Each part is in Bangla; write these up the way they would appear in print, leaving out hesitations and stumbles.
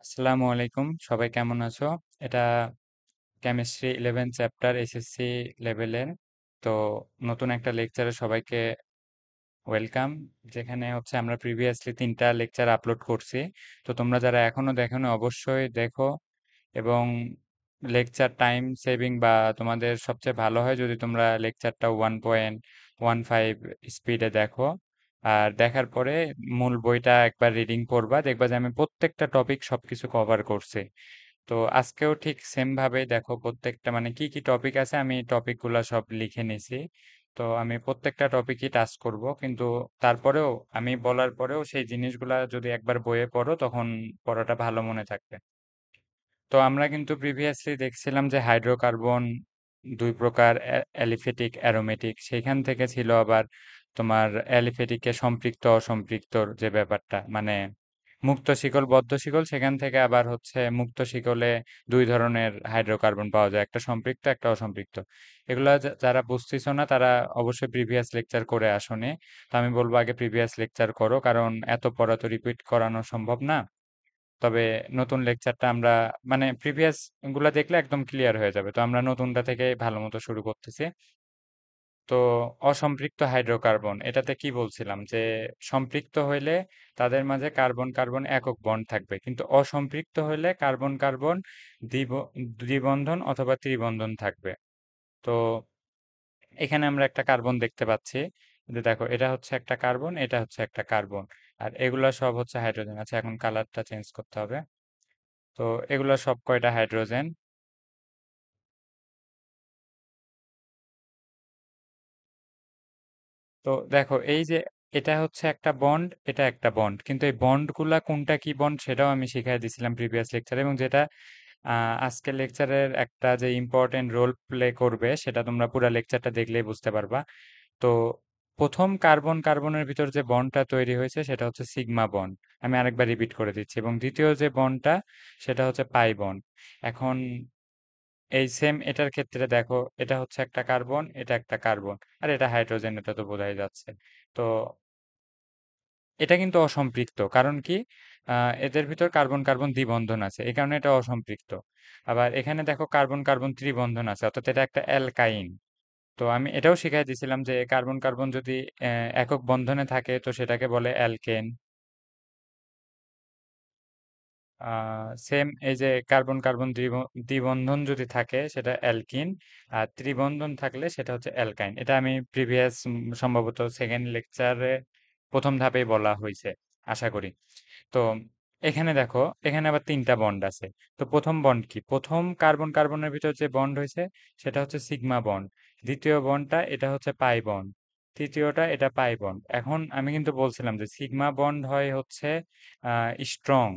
আসসালামু আলাইকুম, সবাই কেমন আছো? এটা কেমিস্ট্রি 11 চ্যাপ্টার এসএসসি লেভেলের। তো নতুন একটা লেকচারে সবাইকে ওয়েলকাম। যেখানে হচ্ছে আমরা প্রিভিয়াসলি 3টা লেকচার আপলোড করছি। তো তোমরা যারা এখনো দেখোনি অবশ্যই দেখো। এবং লেকচার টাইম সেভিং বা তোমাদের সবচেয়ে ভালো হয় যদি তোমরা লেকচারটা 1.15 স্পিডে দেখো। আর দেখার পরে মূল বইটা একবার রিডিং করবা, দেখবা যে আমি প্রত্যেকটা টপিক সবকিছু কভার করছি। তো আজকেও ঠিক সেম ভাবেই দেখো, প্রত্যেকটা মানে কি কি টপিক আছে আমি টপিকগুলো সব লিখে নিছি। তো আমি প্রত্যেকটা টপিকই টাচ করব, কিন্তু তারপরেও আমি বলার পরেও সেই জিনিসগুলা যদি একবার বইয়ে পড়ো তখন পড়াটা ভালো মনে থাকবে। তো আমরা কিন্তু প্রিভিয়াসলি দেখছিলাম যে হাইড্রোকার্বন দুই প্রকার, অ্যালিফেটিক অ্যারোমেটিক। সেইখান থেকে ছিল আবার তোমার অ্যালিফেটিকে সম্পৃক্ত অসম্পৃক্তর যে ব্যাপারটা, মানে মুক্ত শিকল বদ্ধ শিকল, সেখান থেকে আবার হচ্ছে মুক্ত শিকলে দুই ধরনের হাইড্রোকার্বন পাওয়া যায়, একটা সম্পৃক্ত একটা অসম্পৃক্ত। এগুলা যারা বুঝতেছো না তারা অবশ্যই প্রিভিয়াস লেকচার করে আসোনি। তো আমি বলবো আগে প্রিভিয়াস লেকচার করো, কারণ এত পড়া তো রিপিট করানো সম্ভব না। তবে নতুন লেকচারটা আমরা মানে প্রিভিয়াস গুলা দেখলে একদম ক্লিয়ার হয়ে যাবে। তো আমরা নতুনটা থেকে ভালো মতো শুরু করতেছি। তো অসম্পৃক্ত হাইড্রোকার্বন এটাতে কি বলছিলাম যে সম্পৃক্ত হইলে তাদের মাঝে কার্বন কার্বন একক বন্ড থাকবে, কিন্তু অসম্পৃক্ত হইলে কার্বন কার্বন দ্বিবন্ধন অথবা ত্রিবন্ধন থাকবে। তো এখানে আমরা একটা কার্বন দেখতে পাচ্ছি, যে দেখো এটা হচ্ছে একটা কার্বন, এটা হচ্ছে একটা কার্বন, আর এগুলা সব হচ্ছে হাইড্রোজেন। আচ্ছা, এখন কালারটা চেঞ্জ করতে হবে। তো এগুলা সব কয়টা হাইড্রোজেন। তো দেখো এই যে এটা হচ্ছে একটা বন্ড, এটা একটা বন্ড, কিন্তু এই বন্ডগুলা কোনটা কি বন্ড সেটাও আমি শিখাই দিয়েছিলাম প্রিভিয়াস লেকচারে, এবং যেটা আজকের লেকচারের একটা যে ইম্পর্টেন্ট রোল প্লে করবে সেটা তোমরা পুরো লেকচারটা দেখলেই বুঝতে পারবা। তো প্রথম কার্বন কার্বনের ভিতর যে বন্ডটা তৈরি হয়েছে সেটা হচ্ছে সিগমা বন্ড। আমি আরেকবার রিপিট করে দিচ্ছি। এবং দ্বিতীয় যে বন্ডটা সেটা হচ্ছে পাই বন্ড। এখন এই সেম এটার ক্ষেত্রে দেখো, এটা হচ্ছে একটা কার্বন, এটা একটা কার্বন, আর এটা হাইড্রোজেন, এটা তো বোঝাই যাচ্ছে। তো এটা কিন্তু অসম্পৃক্ত, কারণ কি এদের ভিতর কার্বন কার্বন দ্বিবন্ধন আছে, এই কারণে এটা অসম্পৃক্ত। আবার এখানে দেখো কার্বন কার্বন ত্রিবন্ধন আছে, অর্থাৎ এটা একটা অ্যালকাইন। তো আমি এটাও শিখাই দিয়েছিলাম যে কার্বন কার্বন যদি একক বন্ধনে থাকে তো সেটাকে বলে অ্যালকেন। সেম এই যে কার্বন কার্বন দ্বিবন্ধন যদি থাকে সেটা অ্যালকিন, আর ত্রিবন্ধন থাকলে সেটা হচ্ছে অ্যালকাইন। এটা আমি প্রিভিয়াস সম্ভবত সেকেন্ড লেকচারে প্রথম ধাপেই বলা হয়েছে, আশা করি। তো এখানে দেখো, এখানে আবার 3টা বন্ড আছে। তো প্রথম বন্ড কি, প্রথম কার্বন কার্বনের ভিতর যে বন্ড হয়েছে সেটা হচ্ছে সিগমা বন্ড। দ্বিতীয় বন্ডটা এটা হচ্ছে পাই বন্ড। তৃতীয়টা এটা পাই বন্ড। এখন আমি কিন্তু বলছিলাম যে সিগমা বন্ড হয় হচ্ছে স্ট্রং,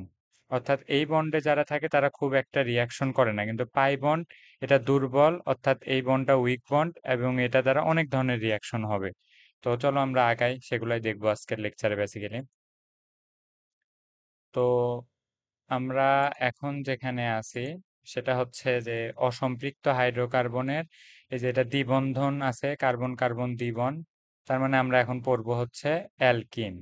অর্থাৎ এই বন্ডে যারা থাকে তারা খুব একটা রিয়াকশন করে না, কিন্তু পাই বন্ড এটা দুর্বল, অর্থাৎ এই বন্ডটা উইক বন্ড এবং এটা দ্বারা অনেক ধরনের রিয়াকশন হবে। তো চলো আমরা আগাই, সেগুলাই দেখবো আজকের লেকচারে বেসিক্যালি। তো আমরা এখন যেখানে আছি সেটা হচ্ছে যে অসম্পৃক্ত হাইড্রোকার্বনের এই যে এটা দ্বিবন্ধন আছে, কার্বন কার্বন দ্বিবন্ধ, তার মানে আমরা এখন পড়বো হচ্ছে অ্যালকিন।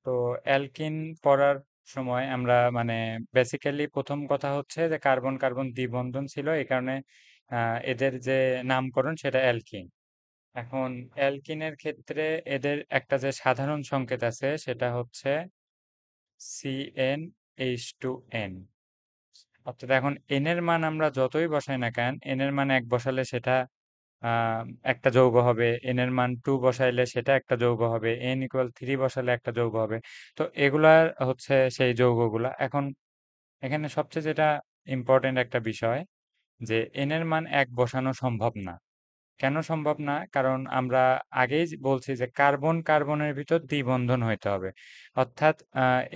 তো অ্যালকিন পড়ার সময় আমরা মানে বেসিক্যালি প্রথম কথা হচ্ছে যে কার্বন কার্বন দ্বিবন্ধন ছিল, এই কারণে এদের যে নামকরণ সেটা অ্যালকিন। এখন অ্যালকিনের ক্ষেত্রে এদের একটা যে সাধারণ সংকেত আছে সেটা হচ্ছে CnH2n। অর্থাৎ এখন এন এর মান আমরা যতই বসাই না কেন, এন এর মান 1 বসালে সেটা আহ, একটা যৌগ হবে, এন এর মান 2 বসাইলে সেটা একটা যৌগ হবে, এন ইকুয়াল 3 বসালে একটা যৌগ হবে। তো এগুলা হচ্ছে সেই যৌগগুলা। এখন এখানে সবচেয়ে যেটা ইম্পর্টেন্ট একটা বিষয়, যে এন এর মান 1 বসানো সম্ভব না। কেন সম্ভব না? কারণ আমরা আগেই বলছি যে কার্বন কার্বনের ভিতর দ্বিবন্ধন হইতে হবে। অর্থাৎ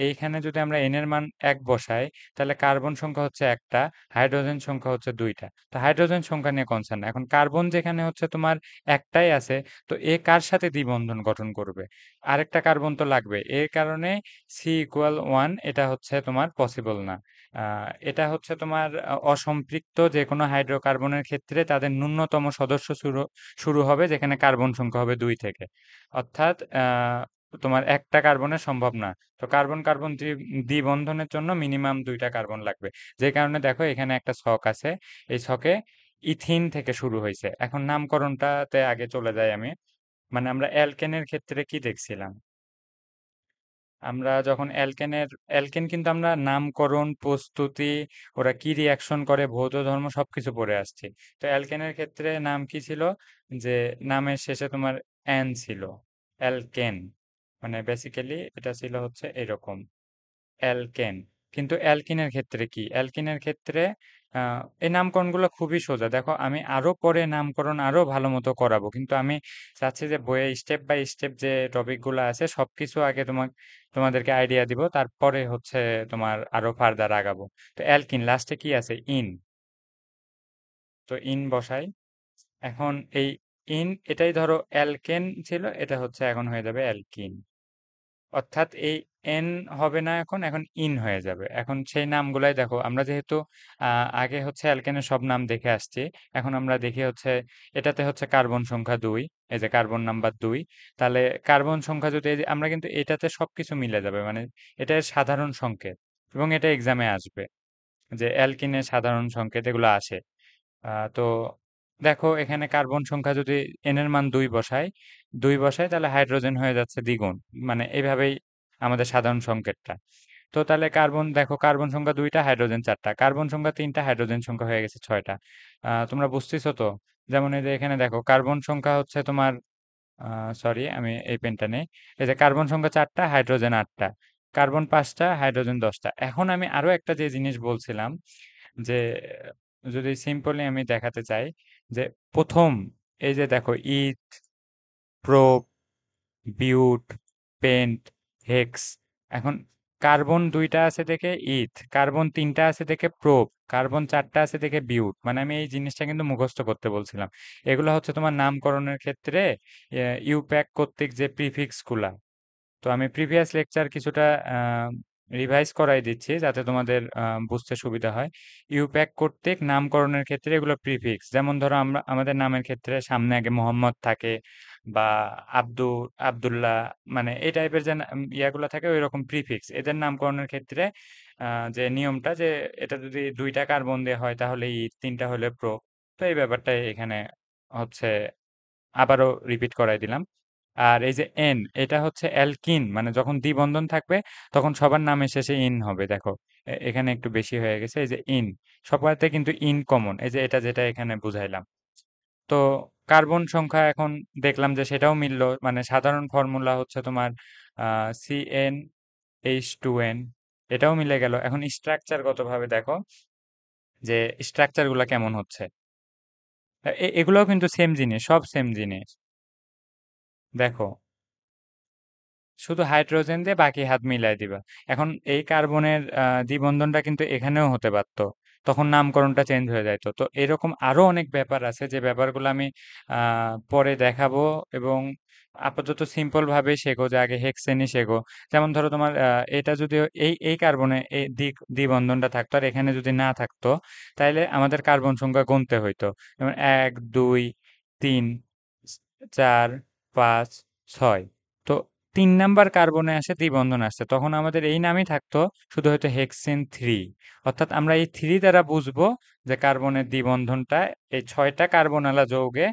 এইখানে যদি আমরা এন এর মান 1 বসাই, তাহলে কার্বন সংখ্যা হচ্ছে একটা, হাইড্রোজেন সংখ্যা হচ্ছে দুইটা। তো হাইড্রোজেন সংখ্যা নিয়ে কনসার্ন না। এখন কার্বন যেখানে হচ্ছে তোমার একটাই আছে, তো এ কার সাথে দ্বিবন্ধন গঠন করবে? আরেকটা কার্বন তো লাগবে। এর কারণে C=1 এটা হচ্ছে তোমার পসিবল না। এটা হচ্ছে তোমার অসম্পৃক্ত যে কোনো হাইড্রোকার্বনের ক্ষেত্রে তাদের ন্যূনতম সদস্য শুরু শুরু হবে যেখানে কার্বন সংখ্যা হবে 2 থেকে। অর্থাৎ তোমার একটা কার্বনের সম্ভব না। তো কার্বন কার্বন দ্বিবন্ধনের জন্য মিনিমাম দুইটা কার্বন লাগবে। যে কারণে দেখো এখানে একটা ছক আছে, এই ছকে ইথিন থেকে শুরু হয়েছে। এখন নামকরণটাতে আগে চলে যাই আমি। মানে আমরা অ্যালকেনের ক্ষেত্রে কি দেখছিলাম? আমরা যখন অ্যালকেন কিন্তু আমরা নামকরণ, প্রস্তুতি, ওরা কি রিয়াকশন করে, ভৌত ধর্ম সবকিছু পড়ে আসছি। তো অ্যালকেনের ক্ষেত্রে নাম কি ছিল? যে নামের শেষে তোমার অ্যান ছিল, অ্যালকেন। মানে বেসিক্যালি এটা ছিল হচ্ছে এরকম অ্যালকেন। কিন্তু অ্যালকিনের ক্ষেত্রে কি? অ্যালকিনের ক্ষেত্রে এই নামকরণগুলো খুবই সোজা। দেখো আমি আরো পরে নামকরণ আরো ভালো মতো করাবো। কিন্তু আমি চাচ্ছি যে বইয়ে স্টেপ বাই স্টেপ যে টপিকগুলো আছে সবকিছু আগে তোমাদেরকে আইডিয়া দিব। তারপরে হচ্ছে তোমার আরো ফার্দার আগাবো। তো অ্যালকিন লাস্টে কি আছে? ইন। তো ইন বসাই। এখন এই ইন এটাই ধরো অ্যালকেন ছিল, এটা হচ্ছে এখন হয়ে যাবে অ্যালকিন। অর্থাৎ এই এন হবে না, এখন এখন ইন হয়ে যাবে। এখন সেই নামগুলাই দেখো, আমরা যেহেতু আগে হচ্ছে অ্যালকেনের সব নাম দেখে আসছি, এখন আমরা দেখি হচ্ছে এটাতে হচ্ছে কার্বন সংখ্যা 2, এই যে কার্বন নাম্বার 2। তাহলে কার্বন সংখ্যা যদি এই যে আমরা কিন্তু এটাতে সবকিছু মিলে যাবে, মানে এটা এর সাধারণ সংকেত এবং এটা এক্সামে আসবে যে অ্যালকিনের সাধারণ সংকেত এগুলো আসে। তো দেখো এখানে কার্বন সংখ্যা যদি এন এর মান 2 বসাই তাহলে হাইড্রোজেন হয়ে যাচ্ছে দ্বিগুণ। মানে এইভাবেই আমাদের সাধারণ সংকেতটা। তো তাহলে কার্বন দেখো, কার্বন সংখ্যা 2টা, হাইড্রোজেন 4টা, কার্বন সংখ্যা 3টা, হাইড্রোজেন সংখ্যা হয়ে গেছে 6টা। তোমরা বুঝতেছো তো? যেমন এই যে এখানে দেখো কার্বন সংখ্যা হচ্ছে তোমার, সরি আমি এই পেনটা নেই। এই যে কার্বন সংখ্যা 4টা, হাইড্রোজেন 8টা, কার্বন 5টা, হাইড্রোজেন 10টা। এখন আমি আরো একটা যে জিনিস বলছিলাম যে যদি সিম্পলি আমি দেখাতে চাই যে প্রথম এই যে দেখো ইথ, প্রোপ, বিউট, পেন্ট, হেক্স। এখন কার্বন 2টা আছে দেখে ইথ, কার্বন 3টা আছে দেখে প্রোপ, কার্বন 4টা আছে দেখে বিউট। মানে আমি এই জিনিসটা কিন্তু মুখস্থ করতে বলছিলাম। এগুলো হচ্ছে তোমার নামকরণের ক্ষেত্রে ইউপ্যাক কর্তৃক যে প্রিফিক্স গুলা। তো আমি প্রিভিয়াস লেকচার কিছুটা রিভাইজ করাই দিচ্ছি যাতে তোমাদের বুঝতে সুবিধা হয়। ইউপ্যাক কর্তৃক নামকরণের ক্ষেত্রে এগুলো প্রিফিক্স। যেমন ধরো আমরা আমাদের নামের ক্ষেত্রে সামনে আগে মোহাম্মদ থাকে বা আব্দুল্লাহ, মানে এই টাইপের যে ইয়াগুলো থাকে ওই রকম প্রিফিক্স এদের নামকরণের ক্ষেত্রে যে নিয়মটা যে এটা যদি 2টা কার্বন দিয়ে হয় তাহলে 3টা হলে প্রো। তো এই ব্যাপারটাই এখানে হচ্ছে আবারও রিপিট করাই দিলাম। আর এই যে এন, এটা হচ্ছে অ্যালকিন, মানে যখন দ্বিবন্ধন থাকবে তখন সবার নামের শেষে ইন হবে। দেখো এখানে একটু বেশি হয়ে গেছে, এই যে ইন সবাইতে কিন্তু ইন কমন, এই যে এটা যেটা এখানে বুঝাইলাম। তো কার্বন সংখ্যা এখন দেখলাম যে সেটাও মিললো, মানে সাধারণ ফর্মুলা হচ্ছে তোমার CnH2n, এটাও মিলে গেল। এখন স্ট্রাকচারগত ভাবে দেখো যে স্ট্রাকচার গুলা কেমন হচ্ছে। এগুলোও কিন্তু সেম জিনিস, সব সেম জিনিস। দেখো শুধু হাইড্রোজেন দিয়ে বাকি হাত মিলাই দিবা। এখন এই কার্বনের দ্বিবন্ধনটা কিন্তু এখানেও হতে পারতো, তখন নামকরণটা চেঞ্জ হয়ে যাইতো। তো এরকম আরো অনেক ব্যাপার আছে যে ব্যাপারগুলো আমি পরে দেখাবো। এবং আপাতত সিম্পল ভাবে শেখো, যে আগে হেক্সেনই শেখো। যেমন ধরো তোমার এটা যদি এই কার্বনে এই দ্বিবন্ধনটা থাকতো আর এখানে যদি না থাকতো, তাইলে আমাদের কার্বন সংখ্যা গুনতে হইতো। যেমন 1, 2, 3, 4, 5, 6। তো 3 নাম্বার কার্বনে আসে দ্বিবন্ধন আসছে, তখন আমাদের এই নামই থাকতো, শুধু হয়তো হেক্সেন 3। অর্থাৎ আমরা এই 3 দ্বারা বুঝবো যে কার্বনের দ্বিবন্ধনটা এই 6টা কার্বনালা যৌগে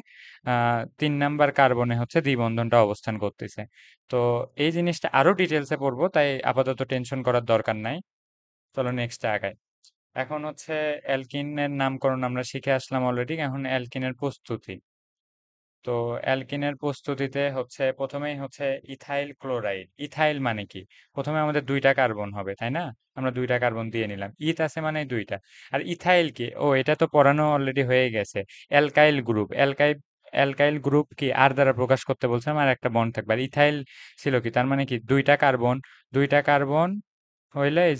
3 নাম্বার কার্বনে হচ্ছে দ্বিবন্ধনটা অবস্থান করতেছে। তো এই জিনিসটা আরো ডিটেলসে পড়বো, তাই আপাতত টেনশন করার দরকার নাই। চলো নেক্সটে আগাই। এখন হচ্ছে অ্যালকিনের নামকরণ আমরা শিখে আসলাম অলরেডি, এখন অ্যালকিনের প্রস্তুতি। তো অ্যালকিনের প্রস্তুতিতে হচ্ছে প্রথমেই হচ্ছে ইথাইল ক্লোরাইড। ইথাইল মানে কি? প্রথমে আমাদের 2টা কার্বন হবে, তাই না? আমরা 2টা কার্বন দিয়ে নিলাম, ইথ আছে মানে 2টা। আর ইথাইল কি? ও এটা তো পড়ানো অলরেডি হয়ে গেছে। অ্যালকাইল গ্রুপ, অ্যালকাইল গ্রুপ কি আর দ্বারা প্রকাশ করতে বলছিলাম, আর একটা বন্ড থাকবে। আর ইথাইল ছিল কি? তার মানে কি 2টা কার্বন, 2টা কার্বন হইলে এই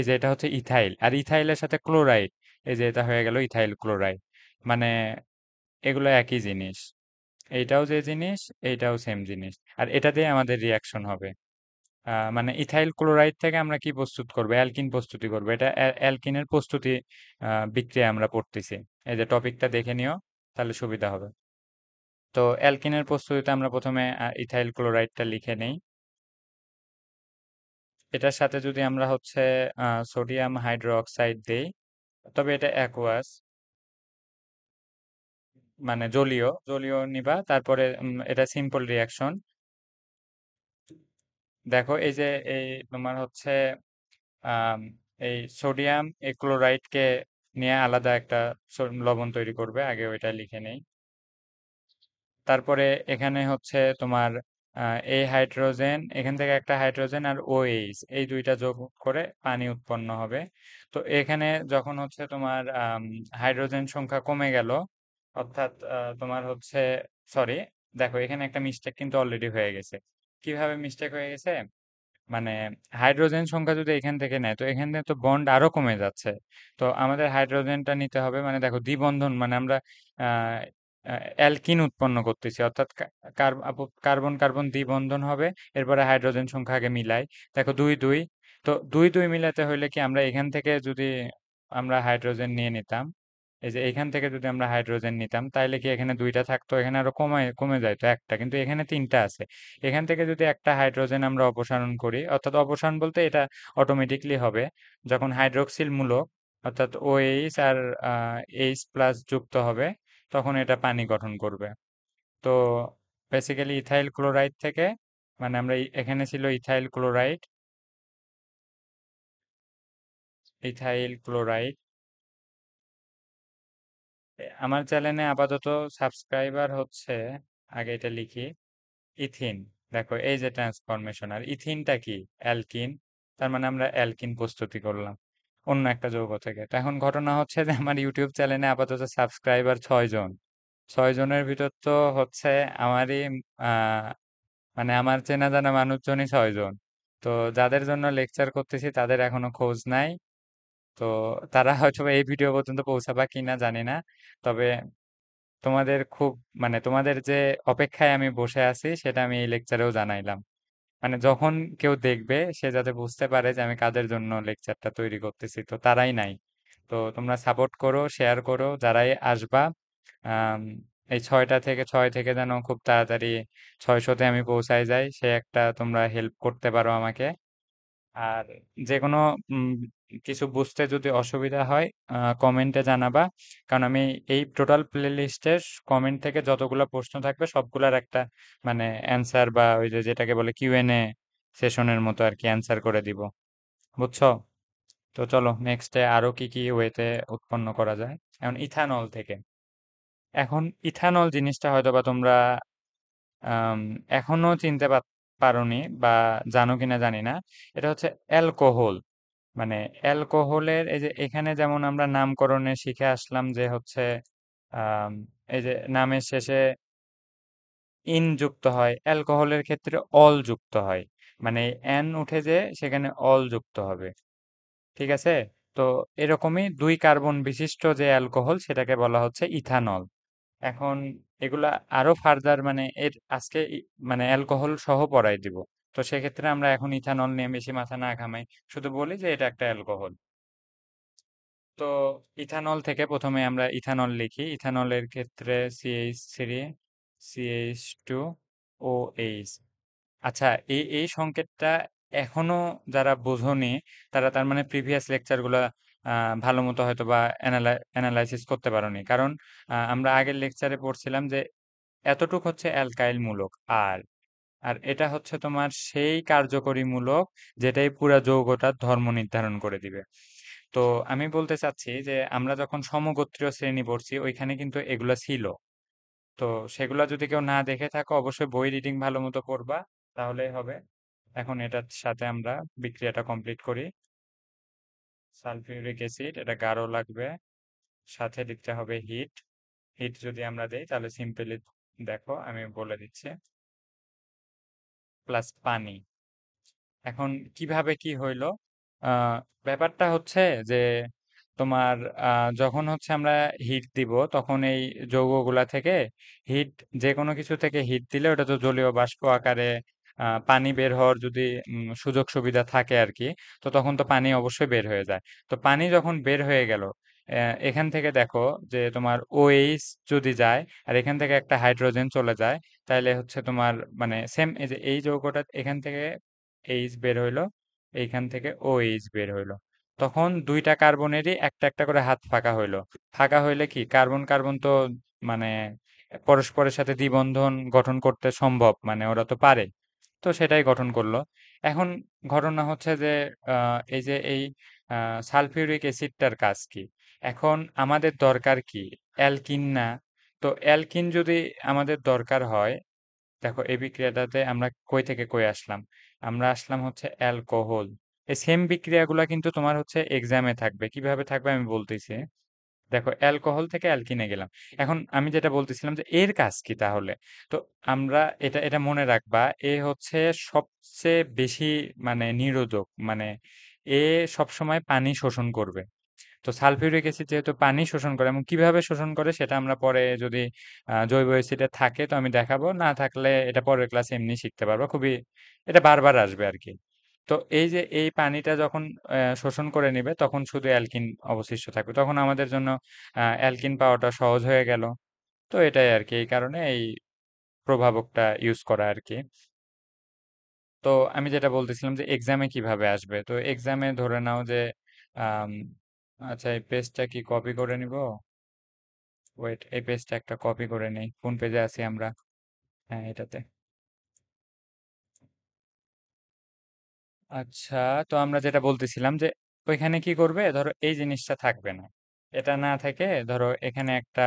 যে এটা হচ্ছে ইথাইল, আর ইথাইলের সাথে ক্লোরাইড, এই যে এটা হয়ে গেল ইথাইল ক্লোরাইড। মানে এগুলো একই জিনিস। এইটাও যে জিনিস, এইটাও সেম জিনিস। আর এটা দিয়ে আমাদের রিয়াকশন হবে। মানে ইথাইল ক্লোরাইড থেকে আমরা কি প্রস্তুত করবো? অ্যালকিন প্রস্তুতি করবো। এটা অ্যালকিনের প্রস্তুতি বিক্রিয়া আমরা পড়তেছি। এই যে টপিকটা দেখে নিও, তাহলে সুবিধা হবে। তো অ্যালকিনের প্রস্তুতিতে আমরা প্রথমে ইথাইল ক্লোরাইডটা লিখে নেই। এটার সাথে যদি আমরা হচ্ছে সোডিয়াম হাইড্রোক্সাইড দেই, তবে এটা অ্যাকুয়াস, মানে জলীয় জলীয় নিবা। তারপরে এটা সিম্পল রিয়াকশন। দেখো এই যে এই তোমার হচ্ছে আম, এই সোডিয়াম এই ক্লোরাইডকে নিয়ে আলাদা একটা লবণ তৈরি করবে, আগে ওইটা লিখে নেই। তারপরে এখানে হচ্ছে তোমার এই হাইড্রোজেন, এখান থেকে একটা হাইড্রোজেন আর ওএইচ এই দুইটা যোগ করে পানি উৎপন্ন হবে। তো এখানে যখন হচ্ছে তোমার হাইড্রোজেন সংখ্যা কমে গেল, অর্থাৎ তোমার হচ্ছে, সরি, দেখো এখানে একটা মিস্টেক কিন্তু অলরেডি হয়ে গেছে। কিভাবে মিস্টেক হয়ে গেছে? মানে হাইড্রোজেন সংখ্যা যদি এখান থেকে নেয়, তো এখান থেকে তো বন্ড আরো কমে যাচ্ছে। তো আমাদের হাইড্রোজেনটা নিতে হবে, মানে দেখো দ্বিবন্ধন, মানে আমরা আহ অ্যালকিন উৎপন্ন করতেছি, অর্থাৎ কার্বন কার্বন দ্বিবন্ধন হবে। এরপরে হাইড্রোজেন সংখ্যা আগে মিলাই। দেখো দুই দুই। তো দুই দুই মিলাতে হইলে কি, আমরা এখান থেকে যদি আমরা হাইড্রোজেন নিয়ে নিতাম, এই যে এখান থেকে যদি আমরা হাইড্রোজেন নিতাম, তাইলে কি এখানে দুইটা থাকতো, এখানে আরো কমে কমে যাইতো একটা, কিন্তু এখানে তিনটা আছে। এখান থেকে যদি একটা হাইড্রোজেন আমরা অপসারণ করি, অর্থাৎ অপসারণ বলতে এটা অটোমেটিকলি হবে যখন হাইড্রক্সিল মূলক অর্থাৎ OH আর H+ যুক্ত হবে, তখন এটা পানি গঠন করবে। তো বেসিক্যালি ইথাইল ক্লোরাইড থেকে, মানে আমরা এখানে ছিল ইথাইল ক্লোরাইড, ইথাইল ক্লোরাইড। আমার চ্যানেলে আপাতত সাবস্ক্রাইবার হচ্ছে, আগে এটা লিখি, ইথিন। দেখো এই যে ট্রান্সফরমেশন, আর ইথিনটা কি? অ্যালকিন। তার মানে আমরা অ্যালকিন প্রস্তুতি করলাম অন্য একটা যৌগ থেকে। তো এখন ঘটনা হচ্ছে যে আমার ইউটিউব চ্যানেলে আপাতত সাবস্ক্রাইবার 6 জন। 6 জনের ভিতর তো হচ্ছে আমারই আহ মানে আমার চেনা জানা মানুষজনই 6 জন। তো যাদের জন্য লেকচার করতেছি তাদের এখনো খোঁজ নাই। তো তারা হয়তো এই ভিডিও পর্যন্ত পৌঁছাবা কিনা জানি না। তবে তোমাদের খুব, মানে তোমাদের যে অপেক্ষায় আমি বসে আছি সেটা আমি এই লেকচারেও জানাইলাম। মানে যখন কেউ দেখবে সে যাতে বুঝতে পারে যে আমি কাদের জন্য লেকচারটা তৈরি করতেছি, তো তারাই নাই। তো তোমরা সাপোর্ট করো, শেয়ার করো, যারাই আসবা। আম, এই 6 থেকে যেন খুব তাড়াতাড়ি 600-তে আমি পৌঁছায় যাই, সে একটা তোমরা হেল্প করতে পারো আমাকে। আর যে কোনো উম, কিছু বুঝতে যদি অসুবিধা হয় কমেন্টে জানাবা। কারণ আমি এই টোটাল প্লে লিস্টের কমেন্ট থেকে যতগুলো প্রশ্ন থাকবে সবগুলার একটা, মানে অ্যান্সার, বা ওই যে যেটাকে বলে Q&A সেশনের মতো আর কি, অ্যান্সার করে দিব। বুঝছো? তো চলো নেক্সটে আরো কি কি ওয়েতে উৎপন্ন করা যায়। এখন ইথানল থেকে, এখন ইথানল জিনিসটা হয়তো বা তোমরা আম, এখনো চিনতে পারোনি বা জানো কিনা জানি না। এটা হচ্ছে অ্যালকোহল। মানে অ্যালকোহলের এই যে এখানে যেমন আমরা নামকরণে শিখে আসলাম যে হচ্ছে আম, এই যে নামের শেষে ইন যুক্ত হয়, অ্যালকোহলের ক্ষেত্রে অল যুক্ত হয়। মানে এন উঠে যে সেখানে অল যুক্ত হবে। ঠিক আছে? তো এরকমই 2 কার্বন বিশিষ্ট যে অ্যালকোহল সেটাকে বলা হচ্ছে ইথানল। এখন এগুলা আরো ফার্দার, মানে এর আজকে মানে অ্যালকোহল সহ পড়াই দিব। তো সেক্ষেত্রে আমরা এখন ইথানল নিয়ে বেশি মাথা না ঘামাই, শুধু বলি যে এটা একটা অ্যালকোহল। তো ইথানল থেকে প্রথমে আমরা ইথানল লিখি। ইথানলের ক্ষেত্রে CH3 CH2 OH। আচ্ছা, এই সংকেতটা এখনো যারা বোঝোনি, তারা তার মানে প্রিভিয়াস লেকচার গুলা ভালো মতো হয়তো বা অ্যানালাইসিস করতে পারোনি। কারণ আমরা আগের লেকচারে পড়ছিলাম যে এতটুক হচ্ছে অ্যালকাইল মূলক, আর আর এটা হচ্ছে তোমার সেই কার্যকরী মূলক যেটাই পুরা যৌগটার ধর্ম নির্ধারণ করে দিবে। তো আমি বলতে চাচ্ছি যে আমরা যখন সমগোত্রীয় শ্রেণী পড়ছি ওইখানে কিন্তু এগুলা ছিল। তো সেগুলা যদি কেউ না দেখে থাকো, অবশ্যই বই রিডিং ভালো মতো করবা, তাহলেই হবে। এখন এটার সাথে আমরা বিক্রিয়াটা কমপ্লিট করি। সালফিউরিক অ্যাসিড, এটা গাঢ় লাগবে, সাথে দিতে হবে হিট। হিট যদি আমরা দেই তাহলে সিম্পলি, দেখো আমি বলে দিচ্ছি, প্লাস পানি। এখন কিভাবে কি হইলো? আহ ব্যাপারটা হচ্ছে যে তোমার যখন হচ্ছে আমরা হিট দিব, তখন এই যৌগগুলা থেকে হিট, যে কোনো কিছু থেকে হিট দিলে ওটা তো জলীয় বাষ্প আকারে পানি বের হওয়ার যদি সুযোগ সুবিধা থাকে আর কি, তো তখন তো পানি অবশ্যই বের হয়ে যায়। তো পানি যখন বের হয়ে গেল, এখান থেকে দেখো যে তোমার ওএইচ যদি যায় আর এখান থেকে একটা হাইড্রোজেন চলে যায়, তাহলে হচ্ছে তোমার মানে সেম এই যে এই যৌগটা এখান থেকে এইচ বের হইলো, এইখান থেকে ওএইচ বের হইলো, তখন দুইটা কার্বনেরই একটা একটা করে হাত ফাঁকা হইলো। ফাঁকা হইলে কি কার্বন কার্বন তো মানে পরস্পরের সাথে দ্বিবন্ধন গঠন করতে সম্ভব, মানে ওরা তো পারে, তো সেটাই গঠন করলো। এখন ঘটনা হচ্ছে যে এই যে এই সালফিউরিক অ্যাসিডটার কাজ কি? এখন আমাদের দরকার কি? অ্যালকিন না? তো অ্যালকিন যদি আমাদের দরকার হয়, দেখো এই বিক্রিয়াটাতে আমরা কই থেকে কই আসলাম? আমরা আসলাম হচ্ছে অ্যালকোহল। এই সেম বিক্রিয়াগুলা কিন্তু তোমার হচ্ছে এক্সামে থাকবে। কিভাবে থাকবে আমি বলতেছি। দেখো অ্যালকোহল থেকে অ্যালকিনে গেলাম। এখন আমি যেটা বলতেছিলাম যে এর কাজ কি তাহলে? তো আমরা এটা এটা মনে রাখবা, এ হচ্ছে সবচেয়ে বেশি মানে নিরোধক, মানে এ সবসময় পানি শোষণ করবে। তো সালফিউরিক অ্যাসিড যেহেতু পানি শোষণ করে এবং কিভাবে শোষণ করে সেটা আমরা পরে যদি জৈব অ্যাসিডে থাকে তো আমি দেখাবো, না থাকলে এটা পরের ক্লাসে এমনি শিখতে পারবো, খুবই এটা বারবার আসবে আর কি। তো এই যে এই পানিটা যখন শোষণ করে নিবে তখন শুধু অ্যালকিন অবশিষ্ট থাকবে, তখন আমাদের জন্য অ্যালকিন পাওয়াটা সহজ হয়ে গেল। তো এটাই আর কি, এই কারণে এই প্রভাবকটা ইউজ করা আর কি। তো আমি যেটা বলতেছিলাম যে এক্সামে কিভাবে আসবে, তো এক্সামে ধরে নাও যে আম, আচ্ছা এই পেজটা কি কপি করে নিব? ওয়েট, এই পেজটা একটা কপি করে নেই, কোন পেজে আছি আমরা? হ্যাঁ এটাতে। আচ্ছা, তো আমরা যেটা বলতেছিলাম যে ওইখানে কি করবে, ধরো এই জিনিসটা থাকবে না, এটা না থেকে ধরো এখানে একটা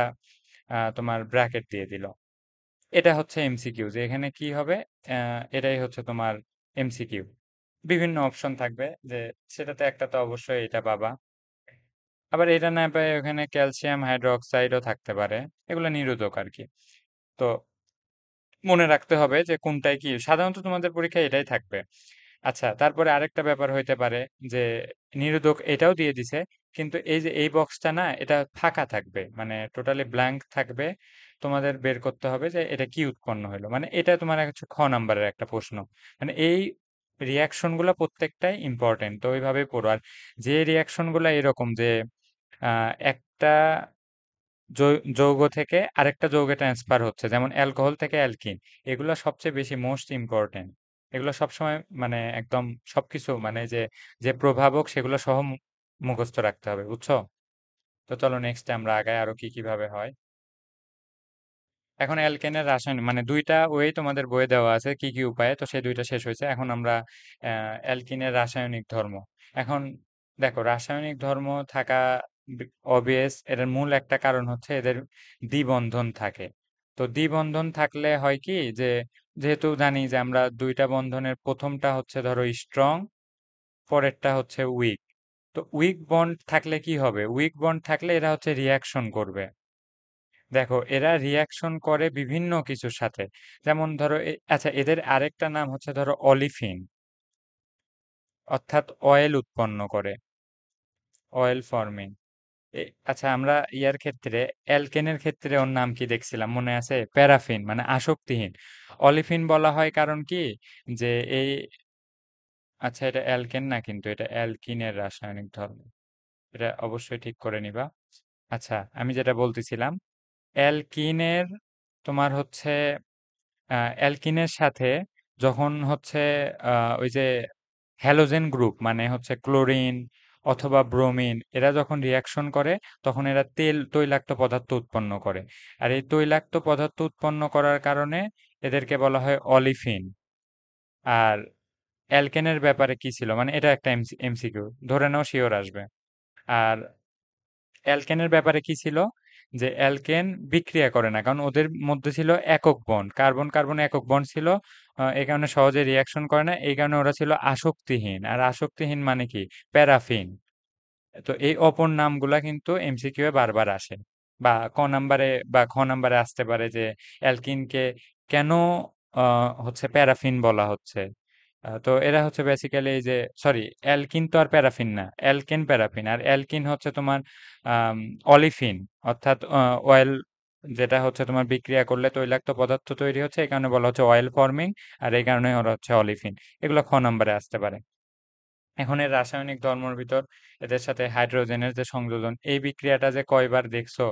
তোমার ব্র্যাকেট দিয়ে দিল। এটা হচ্ছে এমসিকিউ, যে এখানে কি হবে, এটাই হচ্ছে তোমার এমসিকিউ। বিভিন্ন অপশন থাকবে, যে সেটাতে একটা তো অবশ্যই এটা পাবা। আবার এটা না পেয়ে ওখানে ক্যালসিয়াম হাইড্রোক্সাইডও থাকতে পারে, এগুলো নিরোধক আর কি। তো মনে রাখতে হবে যে কোনটায় কি, সাধারণত তোমাদের পরীক্ষায় এটাই থাকবে। আচ্ছা, তারপরে আরেকটা ব্যাপার হইতে পারে যে নিরোধক এটাও দিয়ে দিছে, কিন্তু এই যে এই বক্সটা না এটা ফাঁকা থাকবে, মানে টোটালি ব্ল্যাঙ্ক থাকবে। তোমাদের বের করতে হবে যে এটা কি উৎপন্ন হলো, মানে এটা তোমার হচ্ছে খ নাম্বারের একটা প্রশ্ন। মানে এই রিয়াকশন গুলা প্রত্যেকটাই ইম্পর্টেন্ট, তো ওইভাবেই পড়ো। আর যে রিয়াকশন গুলা এরকম যে একটা যৌগ থেকে আরেকটা যৌগে ট্রান্সফার হচ্ছে, যেমন অ্যালকোহল থেকে অ্যালকিন, এগুলো সবচেয়ে বেশি মোস্ট ইম্পর্টেন্ট। এগুলো সবসময় মানে একদম সবকিছু মানে যে যে প্রভাবক সেগুলো সহ মুখস্থ রাখতে হবে, বুঝছো? তো চলো নেক্সট আমরা আগাই, আরো কি কিভাবে হয়। এখন অ্যালকেনের রাসায়নিক মানে দুইটা ওয়ে তোমাদের বইয়ে দেওয়া আছে কি কি উপায়ে, তো সেই দুইটা শেষ হয়েছে। এখন আমরা অ্যালকিনের রাসায়নিক ধর্ম। এখন দেখো রাসায়নিক ধর্ম থাকা অবভিয়াস, এটার মূল একটা কারণ হচ্ছে এদের দ্বিবন্ধন থাকে। তো দ্বিবন্ধন থাকলে হয় কি যে, যেহেতু জানি যে আমরা দুইটা বন্ধনের প্রথমটা হচ্ছে ধরো স্ট্রং, পরেরটা হচ্ছে উইক। তো উইক বন্ড থাকলে কি হবে, উইক বন্ড থাকলে এরা হচ্ছে রিয়াকশন করবে। দেখো এরা রিয়াকশন করে বিভিন্ন কিছুর সাথে, যেমন ধরো আচ্ছা এদের আরেকটা নাম হচ্ছে ধরো অলিফিন, অর্থাৎ অয়েল উৎপন্ন করে, অয়েল ফর্মিং। আচ্ছা আমরা ইয়ার ক্ষেত্রে অ্যালকেনের ক্ষেত্রে ওর নাম কি দেখছিলাম মনে আছে, প্যারাফিন, মানে আসক্তিহীন। অলিফিন বলা হয় কারণ কি, যে এই আচ্ছা এটা অ্যালকেন না, কিন্তু এটা অ্যালকিনের রাসায়নিক ধর্ম, এটা অবশ্যই ঠিক করে নিবা। আচ্ছা আমি যেটা বলতেছিলাম, অ্যালকিনের তোমার হচ্ছে অ্যালকিনের সাথে যখন হচ্ছে ওই যে হ্যালোজেন গ্রুপ মানে হচ্ছে ক্লোরিন অথবা ব্রোমিন, এরা যখন রিয়াকশন করে তখন এরা তৈলাক্ত পদার্থ উৎপন্ন করে। আর এই তৈলাক্ত পদার্থ উৎপন্ন করার কারণে এদেরকে বলা হয় অলিফিন। আর অ্যালকেনের ব্যাপারে কি ছিল, মানে এটা একটা এমসিকিউ, ধরে নাও শিওর আসবে। আর অ্যালকেনের ব্যাপারে কি ছিল, যে অ্যালকেন বিক্রিয়া করে না, কারণ ওদের মধ্যে ছিল একক বন্ড, কার্বন কার্বন একক বন্ড ছিল। এই কারণে সহজে রিয়াকশন করে না, এই কারণে ওরা ছিল আসক্তিহীন। আর আসক্তিহীন মানে কি, প্যারাফিন। তো এই অপর নামগুলা কিন্তু এমসিকিউ এ বারবার আসে, বা খ নাম্বারে আসতে পারে যে অ্যালকিনকে কেন হচ্ছে প্যারাফিন বলা হচ্ছে। তো এরা হচ্ছে বেসিক্যালি এই যে, সরি, অ্যালকিন তো আর প্যারাফিন না, অ্যালকেন প্যারাফিন। আর অ্যালকিন হচ্ছে তোমার আম, অলিফিন, অর্থাৎ অয়েল, যেটা হচ্ছে তোমার বিক্রিয়া করলে তৈলাক্ত পদার্থ তৈরি হচ্ছে, এই কারণে বলা হচ্ছে অয়েল ফর্মিং। আর এই কারণে ওরা হচ্ছে অলিফিন। এগুলো খ নাম্বারে আসতে পারে। এখন এর রাসায়নিক ধর্মের ভিতর এদের সাথে হাইড্রোজেনের যে সংযোজন, এই বিক্রিয়াটা যে কয়বার দেখছো,